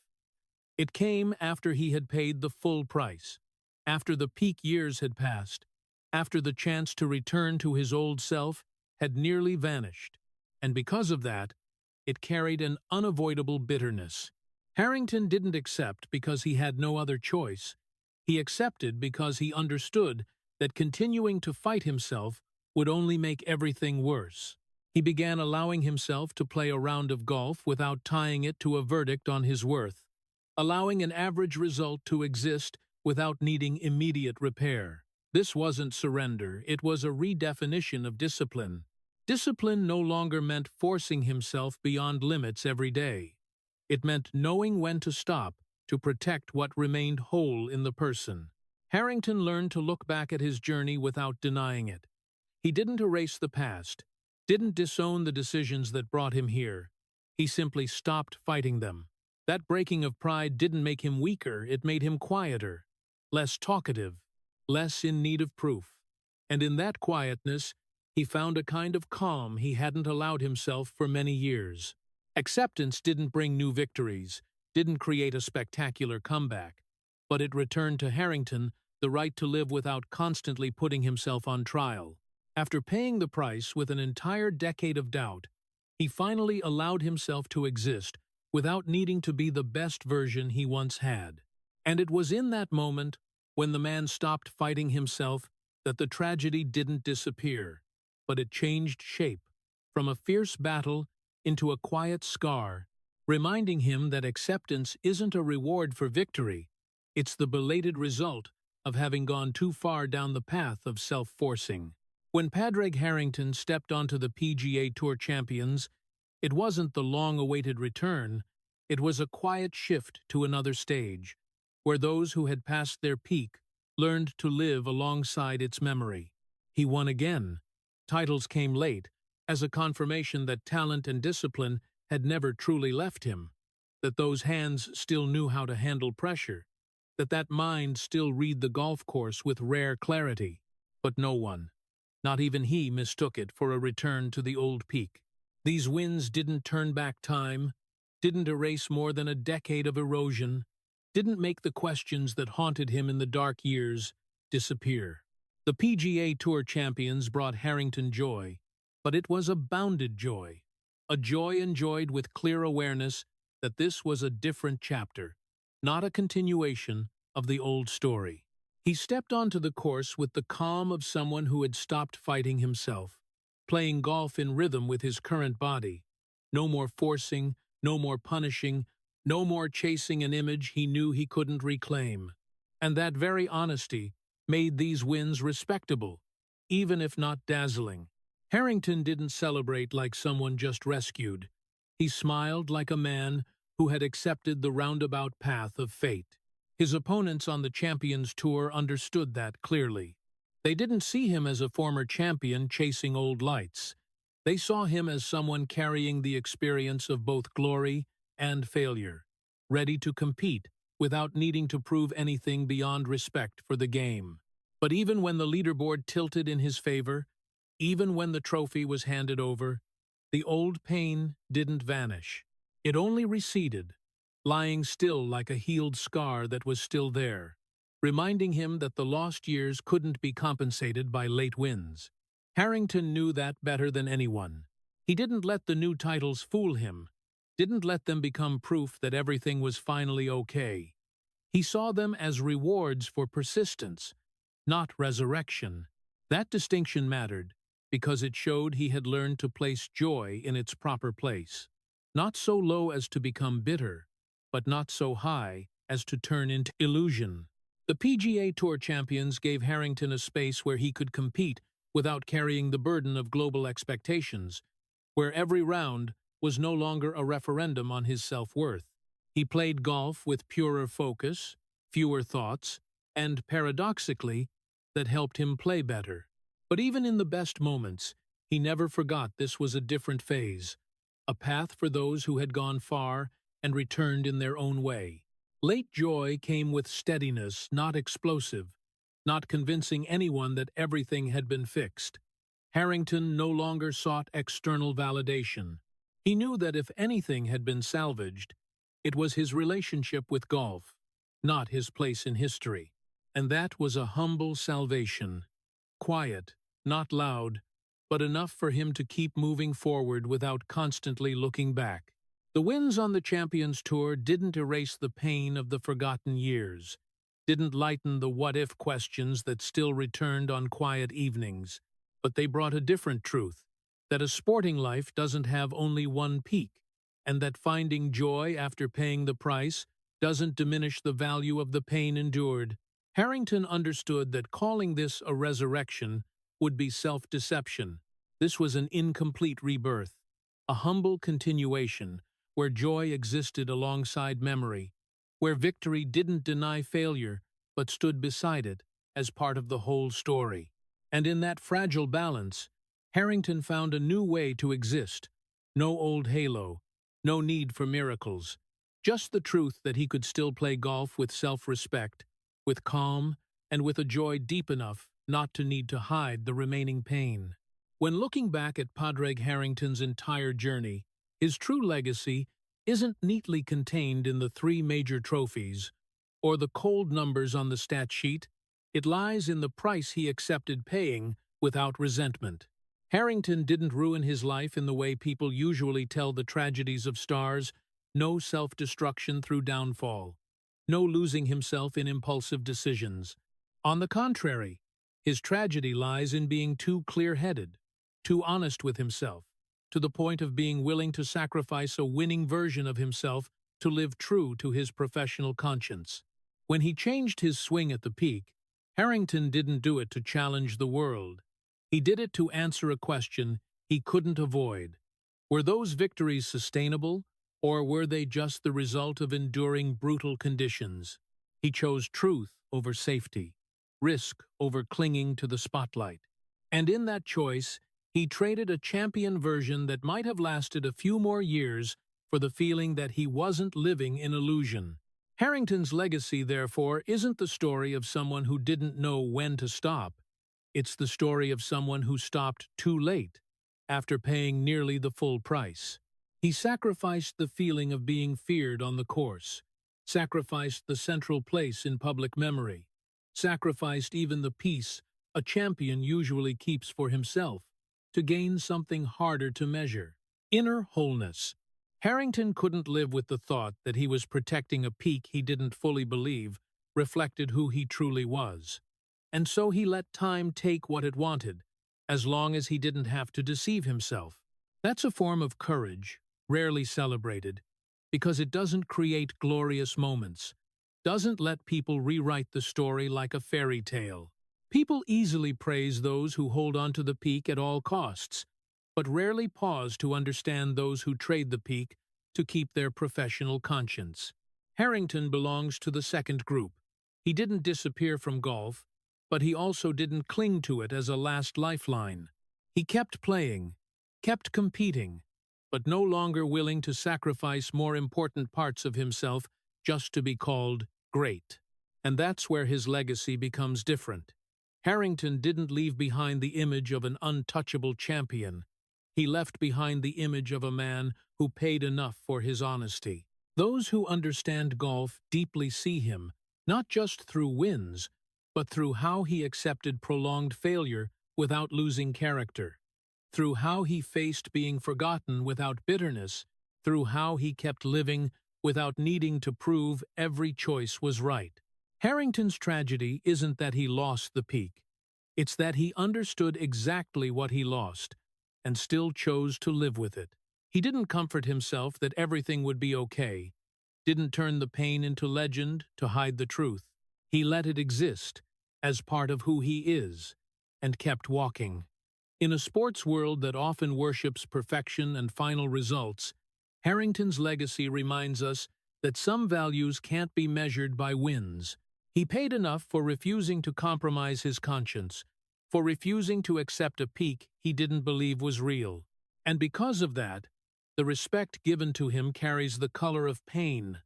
It came after he had paid the full price, after the peak years had passed, after the chance to return to his old self had nearly vanished, and because of that, it carried an unavoidable bitterness. Harrington didn't accept because he had no other choice. He accepted because he understood that continuing to fight himself would only make everything worse. He began allowing himself to play a round of golf without tying it to a verdict on his worth, allowing an average result to exist without needing immediate repair. This wasn't surrender, it was a redefinition of discipline. Discipline no longer meant forcing himself beyond limits every day. It meant knowing when to stop to protect what remained whole in the person. Harrington learned to look back at his journey without denying it. He didn't erase the past, didn't disown the decisions that brought him here. He simply stopped fighting them. That breaking of pride didn't make him weaker, it made him quieter, less talkative, less in need of proof. And in that quietness, he found a kind of calm he hadn't allowed himself for many years. Acceptance didn't bring new victories, didn't create a spectacular comeback, but it returned to Harrington the right to live without constantly putting himself on trial. After paying the price with an entire decade of doubt, he finally allowed himself to exist without needing to be the best version he once had. And it was in that moment, when the man stopped fighting himself, that the tragedy didn't disappear, but it changed shape, from a fierce battle into a quiet scar, reminding him that acceptance isn't a reward for victory, it's the belated result of having gone too far down the path of self-forcing. When Padraig Harrington stepped onto the PGA Tour Champions, it wasn't the long-awaited return, it was a quiet shift to another stage, where those who had passed their peak learned to live alongside its memory. He won again. Titles came late, as a confirmation that talent and discipline had never truly left him, that those hands still knew how to handle pressure, that mind still read the golf course with rare clarity. But no one, not even he, mistook it for a return to the old peak. These wins didn't turn back time, didn't erase more than a decade of erosion, didn't make the questions that haunted him in the dark years disappear. The PGA Tour Champions brought Harrington joy, but it was a bounded joy, a joy enjoyed with clear awareness that this was a different chapter, not a continuation of the old story. He stepped onto the course with the calm of someone who had stopped fighting himself, playing golf in rhythm with his current body. No more forcing, no more punishing, no more chasing an image he knew he couldn't reclaim. And that very honesty made these wins respectable, even if not dazzling. Harrington didn't celebrate like someone just rescued. He smiled like a man who had accepted the roundabout path of fate. His opponents on the Champions Tour understood that clearly. They didn't see him as a former champion chasing old lights. They saw him as someone carrying the experience of both glory and failure, ready to compete without needing to prove anything beyond respect for the game. But even when the leaderboard tilted in his favor, even when the trophy was handed over, the old pain didn't vanish. It only receded, lying still like a healed scar that was still there, reminding him that the lost years couldn't be compensated by late wins. Harrington knew that better than anyone. He didn't let the new titles fool him, didn't let them become proof that everything was finally okay. He saw them as rewards for persistence, not resurrection. That distinction mattered, because it showed he had learned to place joy in its proper place, not so low as to become bitter, but not so high as to turn into illusion. The PGA Tour champions gave Harrington a space where he could compete without carrying the burden of global expectations, where every round was no longer a referendum on his self-worth. He played golf with purer focus, fewer thoughts, and, paradoxically, that helped him play better. But even in the best moments, he never forgot this was a different phase, a path for those who had gone far and returned in their own way. Late joy came with steadiness, not explosive, not convincing anyone that everything had been fixed. Harrington no longer sought external validation. He knew that if anything had been salvaged, it was his relationship with golf, not his place in history. And that was a humble salvation. Quiet, not loud, but enough for him to keep moving forward without constantly looking back. The wins on the Champions Tour didn't erase the pain of the forgotten years, didn't lighten the what-if questions that still returned on quiet evenings, but they brought a different truth, that a sporting life doesn't have only one peak, and that finding joy after paying the price doesn't diminish the value of the pain endured. Harrington understood that calling this a resurrection would be self-deception. This was an incomplete rebirth, a humble continuation, where joy existed alongside memory, where victory didn't deny failure but stood beside it as part of the whole story. And in that fragile balance, Harrington found a new way to exist. No old halo, no need for miracles, just the truth that he could still play golf with self-respect, with calm, and with a joy deep enough not to need to hide the remaining pain. When looking back at Padraig Harrington's entire journey, his true legacy isn't neatly contained in the 3 major trophies or the cold numbers on the stat sheet. It lies in the price he accepted paying without resentment. Harrington didn't ruin his life in the way people usually tell the tragedies of stars, no self-destruction through downfall, no losing himself in impulsive decisions. On the contrary, his tragedy lies in being too clear-headed, too honest with himself, to the point of being willing to sacrifice a winning version of himself to live true to his professional conscience. When he changed his swing at the peak, Harrington didn't do it to challenge the world. He did it to answer a question he couldn't avoid. Were those victories sustainable, or were they just the result of enduring brutal conditions? He chose truth over safety, risk over clinging to the spotlight. And in that choice, he traded a champion version that might have lasted a few more years for the feeling that he wasn't living in illusion. Harrington's legacy, therefore, isn't the story of someone who didn't know when to stop. It's the story of someone who stopped too late, after paying nearly the full price. He sacrificed the feeling of being feared on the course, sacrificed the central place in public memory, sacrificed even the peace a champion usually keeps for himself, to gain something harder to measure: inner wholeness. Harrington couldn't live with the thought that he was protecting a peak he didn't fully believe reflected who he truly was. And so he let time take what it wanted, as long as he didn't have to deceive himself. That's a form of courage, rarely celebrated, because it doesn't create glorious moments, doesn't let people rewrite the story like a fairy tale. People easily praise those who hold on to the peak at all costs, but rarely pause to understand those who trade the peak to keep their professional conscience. Harrington belongs to the second group. He didn't disappear from golf, but he also didn't cling to it as a last lifeline. He kept playing, kept competing, but no longer willing to sacrifice more important parts of himself just to be called great. And that's where his legacy becomes different. Harrington didn't leave behind the image of an untouchable champion. He left behind the image of a man who paid enough for his honesty. Those who understand golf deeply see him, not just through wins, but through how he accepted prolonged failure without losing character, through how he faced being forgotten without bitterness, through how he kept living without needing to prove every choice was right. Harrington's tragedy isn't that he lost the peak. It's that he understood exactly what he lost and still chose to live with it. He didn't comfort himself that everything would be okay, didn't turn the pain into legend to hide the truth. He let it exist, as part of who he is, and kept walking. In a sports world that often worships perfection and final results, Harrington's legacy reminds us that some values can't be measured by wins. He paid enough for refusing to compromise his conscience, for refusing to accept a peak he didn't believe was real. And because of that, the respect given to him carries the color of pain,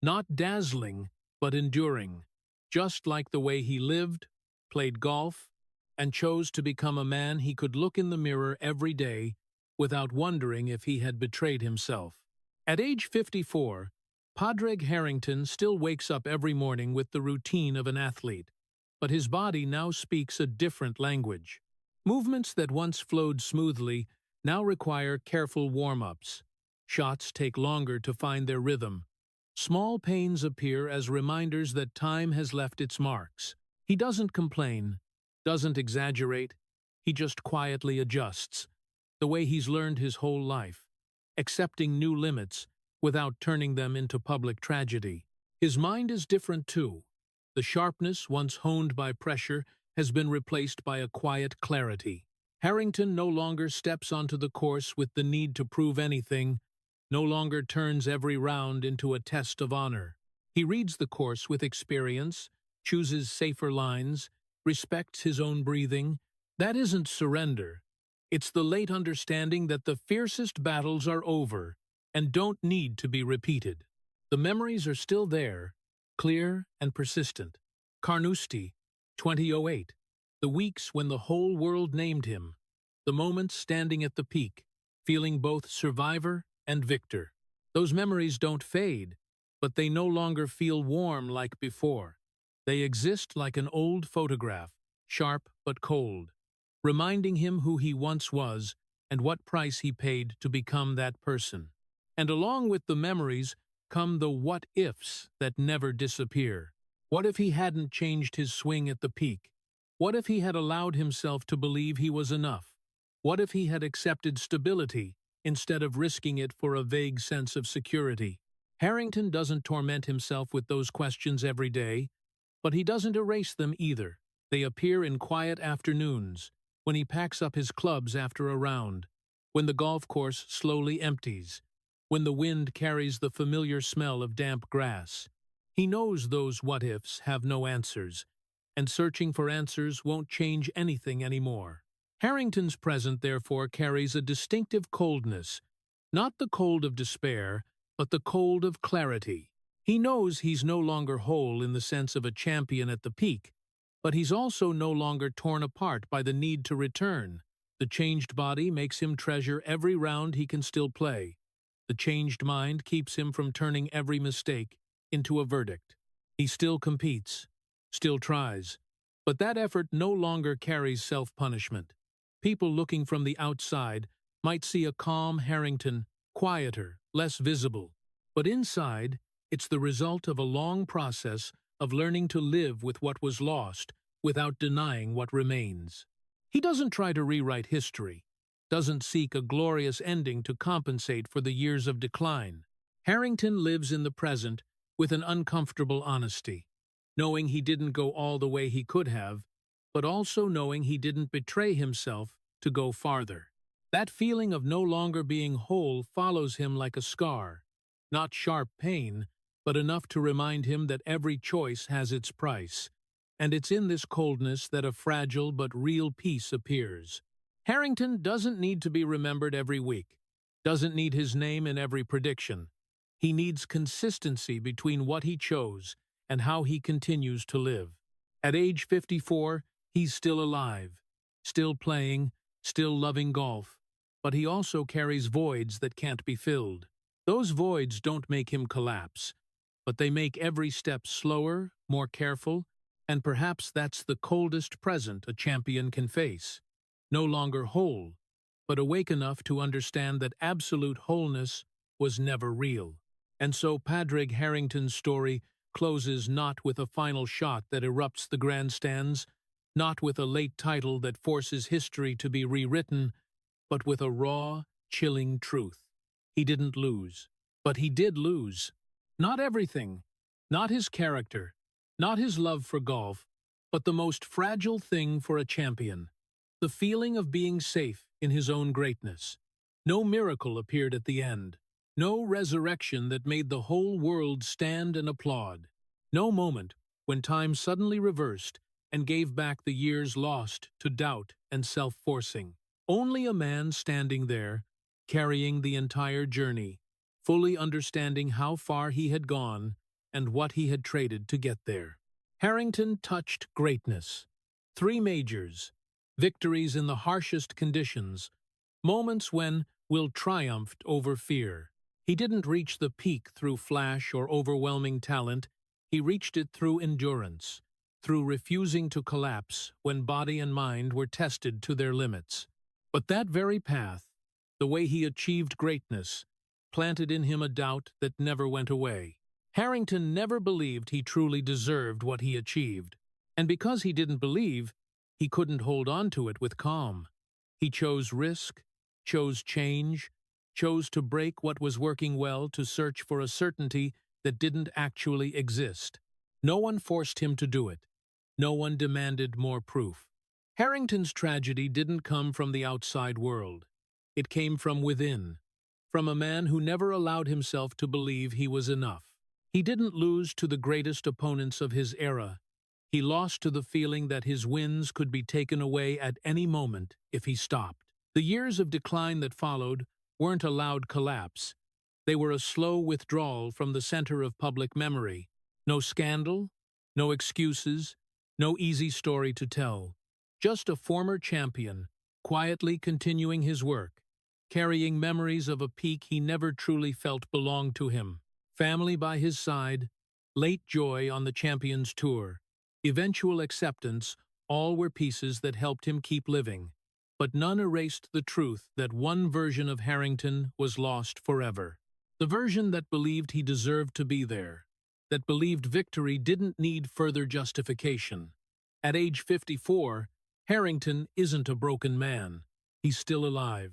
not dazzling, but enduring, just like the way he lived, played golf, and chose to become a man he could look in the mirror every day without wondering if he had betrayed himself. At age 54, Padraig Harrington still wakes up every morning with the routine of an athlete, but his body now speaks a different language. Movements that once flowed smoothly now require careful warm-ups. Shots take longer to find their rhythm. Small pains appear as reminders that time has left its marks. He doesn't complain, doesn't exaggerate, he just quietly adjusts, the way he's learned his whole life, accepting new limits without turning them into public tragedy. His mind is different too. The sharpness once honed by pressure has been replaced by a quiet clarity. Harrington no longer steps onto the course with the need to prove anything, no longer turns every round into a test of honor. He reads the course with experience, chooses safer lines, respects his own breathing. That isn't surrender. It's the late understanding that the fiercest battles are over and don't need to be repeated. The memories are still there, clear and persistent. Carnoustie, 2008. The weeks when the whole world named him. The moments standing at the peak, feeling both survivor and victor. Those memories don't fade, but they no longer feel warm like before. They exist like an old photograph, sharp but cold, reminding him who he once was and what price he paid to become that person. And along with the memories come the what-ifs that never disappear. What if he hadn't changed his swing at the peak? What if he had allowed himself to believe he was enough? What if he had accepted stability instead of risking it for a vague sense of security? Harrington doesn't torment himself with those questions every day, but he doesn't erase them either. They appear in quiet afternoons, when he packs up his clubs after a round, when the golf course slowly empties, when the wind carries the familiar smell of damp grass. He knows those what-ifs have no answers, and searching for answers won't change anything anymore. Harrington's present, therefore, carries a distinctive coldness, not the cold of despair, but the cold of clarity. He knows he's no longer whole in the sense of a champion at the peak, but he's also no longer torn apart by the need to return. The changed body makes him treasure every round he can still play. The changed mind keeps him from turning every mistake into a verdict. He still competes, still tries, but that effort no longer carries self-punishment. People looking from the outside might see a calm Harrington, quieter, less visible, but inside, it's the result of a long process of learning to live with what was lost without denying what remains. He doesn't try to rewrite history, doesn't seek a glorious ending to compensate for the years of decline. Harrington lives in the present with an uncomfortable honesty, knowing he didn't go all the way he could have, but also knowing he didn't betray himself to go farther. That feeling of no longer being whole follows him like a scar, not sharp pain, but enough to remind him that every choice has its price, and it's in this coldness that a fragile but real peace appears. Harrington doesn't need to be remembered every week, doesn't need his name in every prediction. He needs consistency between what he chose and how he continues to live. At age 54, he's still alive, still playing, still loving golf, but he also carries voids that can't be filled. Those voids don't make him collapse, but they make every step slower, more careful, and perhaps that's the coldest present a champion can face. No longer whole, but awake enough to understand that absolute wholeness was never real. And so Padraig Harrington's story closes not with a final shot that erupts the grandstands, not with a late title that forces history to be rewritten, but with a raw, chilling truth. He didn't lose, but he did lose. Not everything, not his character, Not his love for golf, but the most fragile thing for a champion, the feeling of being safe in his own greatness. No miracle appeared at the end, no resurrection that made the whole world stand and applaud, no moment when time suddenly reversed and gave back the years lost to doubt and self-forcing. Only a man standing there, carrying the entire journey, fully understanding how far he had gone and what he had traded to get there. Harrington touched greatness. 3 majors, victories in the harshest conditions, moments when Will triumphed over fear. He didn't reach the peak through flash or overwhelming talent, he reached it through endurance, through refusing to collapse when body and mind were tested to their limits. But that very path, the way he achieved greatness, planted in him a doubt that never went away. Harrington never believed he truly deserved what he achieved, and because he didn't believe, he couldn't hold on to it with calm. He chose risk, chose change, chose to break what was working well to search for a certainty that didn't actually exist. No one forced him to do it. No one demanded more proof. Harrington's tragedy didn't come from the outside world. It came from within, from a man who never allowed himself to believe he was enough. He didn't lose to the greatest opponents of his era. He lost to the feeling that his wins could be taken away at any moment if he stopped. The years of decline that followed weren't a loud collapse. They were a slow withdrawal from the center of public memory. No scandal, no excuses, no easy story to tell. Just a former champion, quietly continuing his work, carrying memories of a peak he never truly felt belonged to him. Family by his side, late joy on the Champions Tour, eventual acceptance, all were pieces that helped him keep living. But none erased the truth that one version of Harrington was lost forever. The version that believed he deserved to be there, that believed victory didn't need further justification. At age 54, Harrington isn't a broken man. He's still alive,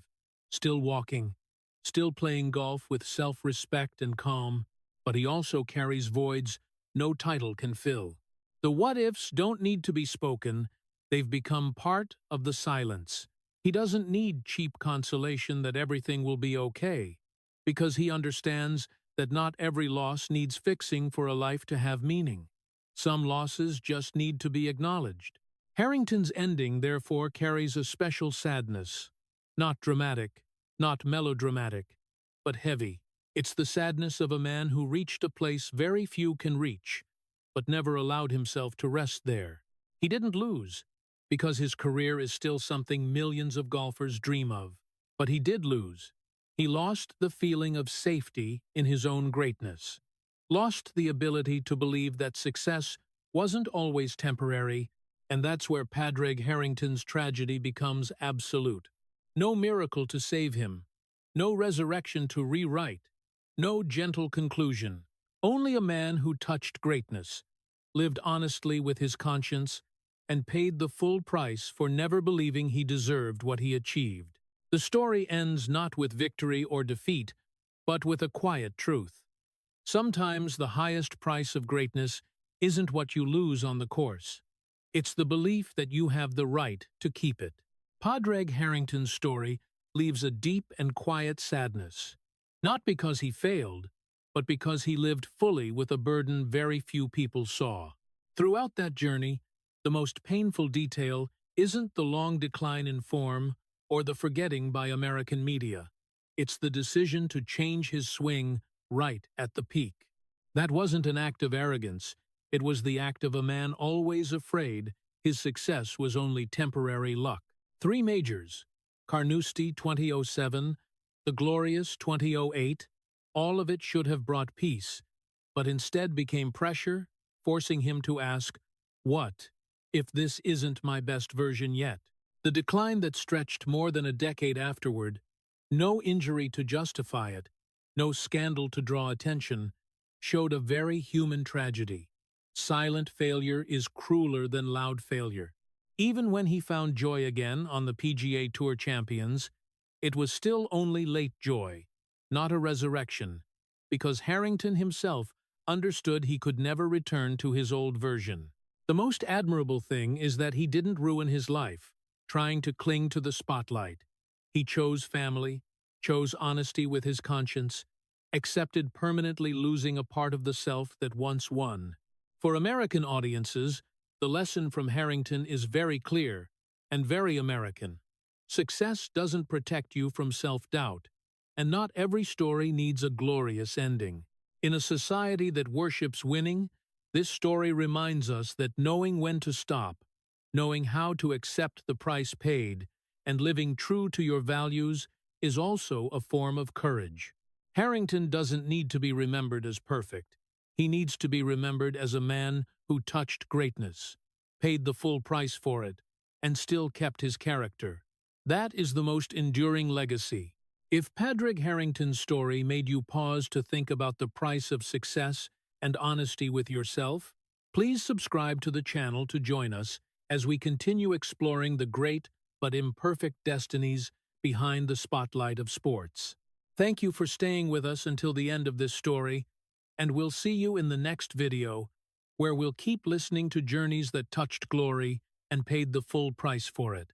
still walking, still playing golf with self-respect and calm, but he also carries voids no title can fill. The what-ifs don't need to be spoken, they've become part of the silence. He doesn't need cheap consolation that everything will be okay, because he understands that not every loss needs fixing for a life to have meaning. Some losses just need to be acknowledged. Harrington's ending, therefore, carries a special sadness. Not dramatic, not melodramatic, but heavy. It's the sadness of a man who reached a place very few can reach, but never allowed himself to rest there. He didn't lose, because his career is still something millions of golfers dream of. But he did lose. He lost the feeling of safety in his own greatness, lost the ability to believe that success wasn't always temporary, and that's where Padraig Harrington's tragedy becomes absolute. No miracle to save him, no resurrection to rewrite, no gentle conclusion. Only a man who touched greatness, lived honestly with his conscience, and paid the full price for never believing he deserved what he achieved. The story ends not with victory or defeat, but with a quiet truth. Sometimes the highest price of greatness isn't what you lose on the course. It's the belief that you have the right to keep it. Padraig Harrington's story leaves a deep and quiet sadness, not because he failed, but because he lived fully with a burden very few people saw. Throughout that journey, the most painful detail isn't the long decline in form or the forgetting by American media. It's the decision to change his swing right at the peak. That wasn't an act of arrogance. It was the act of a man always afraid his success was only temporary luck. 3 majors, Carnoustie 2007, the glorious 2008, all of it should have brought peace, but instead became pressure, forcing him to ask, what if this isn't my best version yet? The decline that stretched more than a decade afterward, no injury to justify it, no scandal to draw attention, showed a very human tragedy. Silent failure is crueler than loud failure. Even when he found joy again on the PGA Tour Champions, it was still only late joy, not a resurrection, because Harrington himself understood he could never return to his old version. The most admirable thing is that he didn't ruin his life, trying to cling to the spotlight. He chose family, chose honesty with his conscience, accepted permanently losing a part of the self that once won. For American audiences, the lesson from Harrington is very clear and very American. Success doesn't protect you from self-doubt, and not every story needs a glorious ending. In a society that worships winning, this story reminds us that knowing when to stop, knowing how to accept the price paid, and living true to your values is also a form of courage. Harrington doesn't need to be remembered as perfect. He needs to be remembered as a man who touched greatness, paid the full price for it, and still kept his character. That is the most enduring legacy. If Padraig Harrington's story made you pause to think about the price of success and honesty with yourself, please subscribe to the channel to join us as we continue exploring the great but imperfect destinies behind the spotlight of sports. Thank you for staying with us until the end of this story, and we'll see you in the next video, where we'll keep listening to journeys that touched glory and paid the full price for it.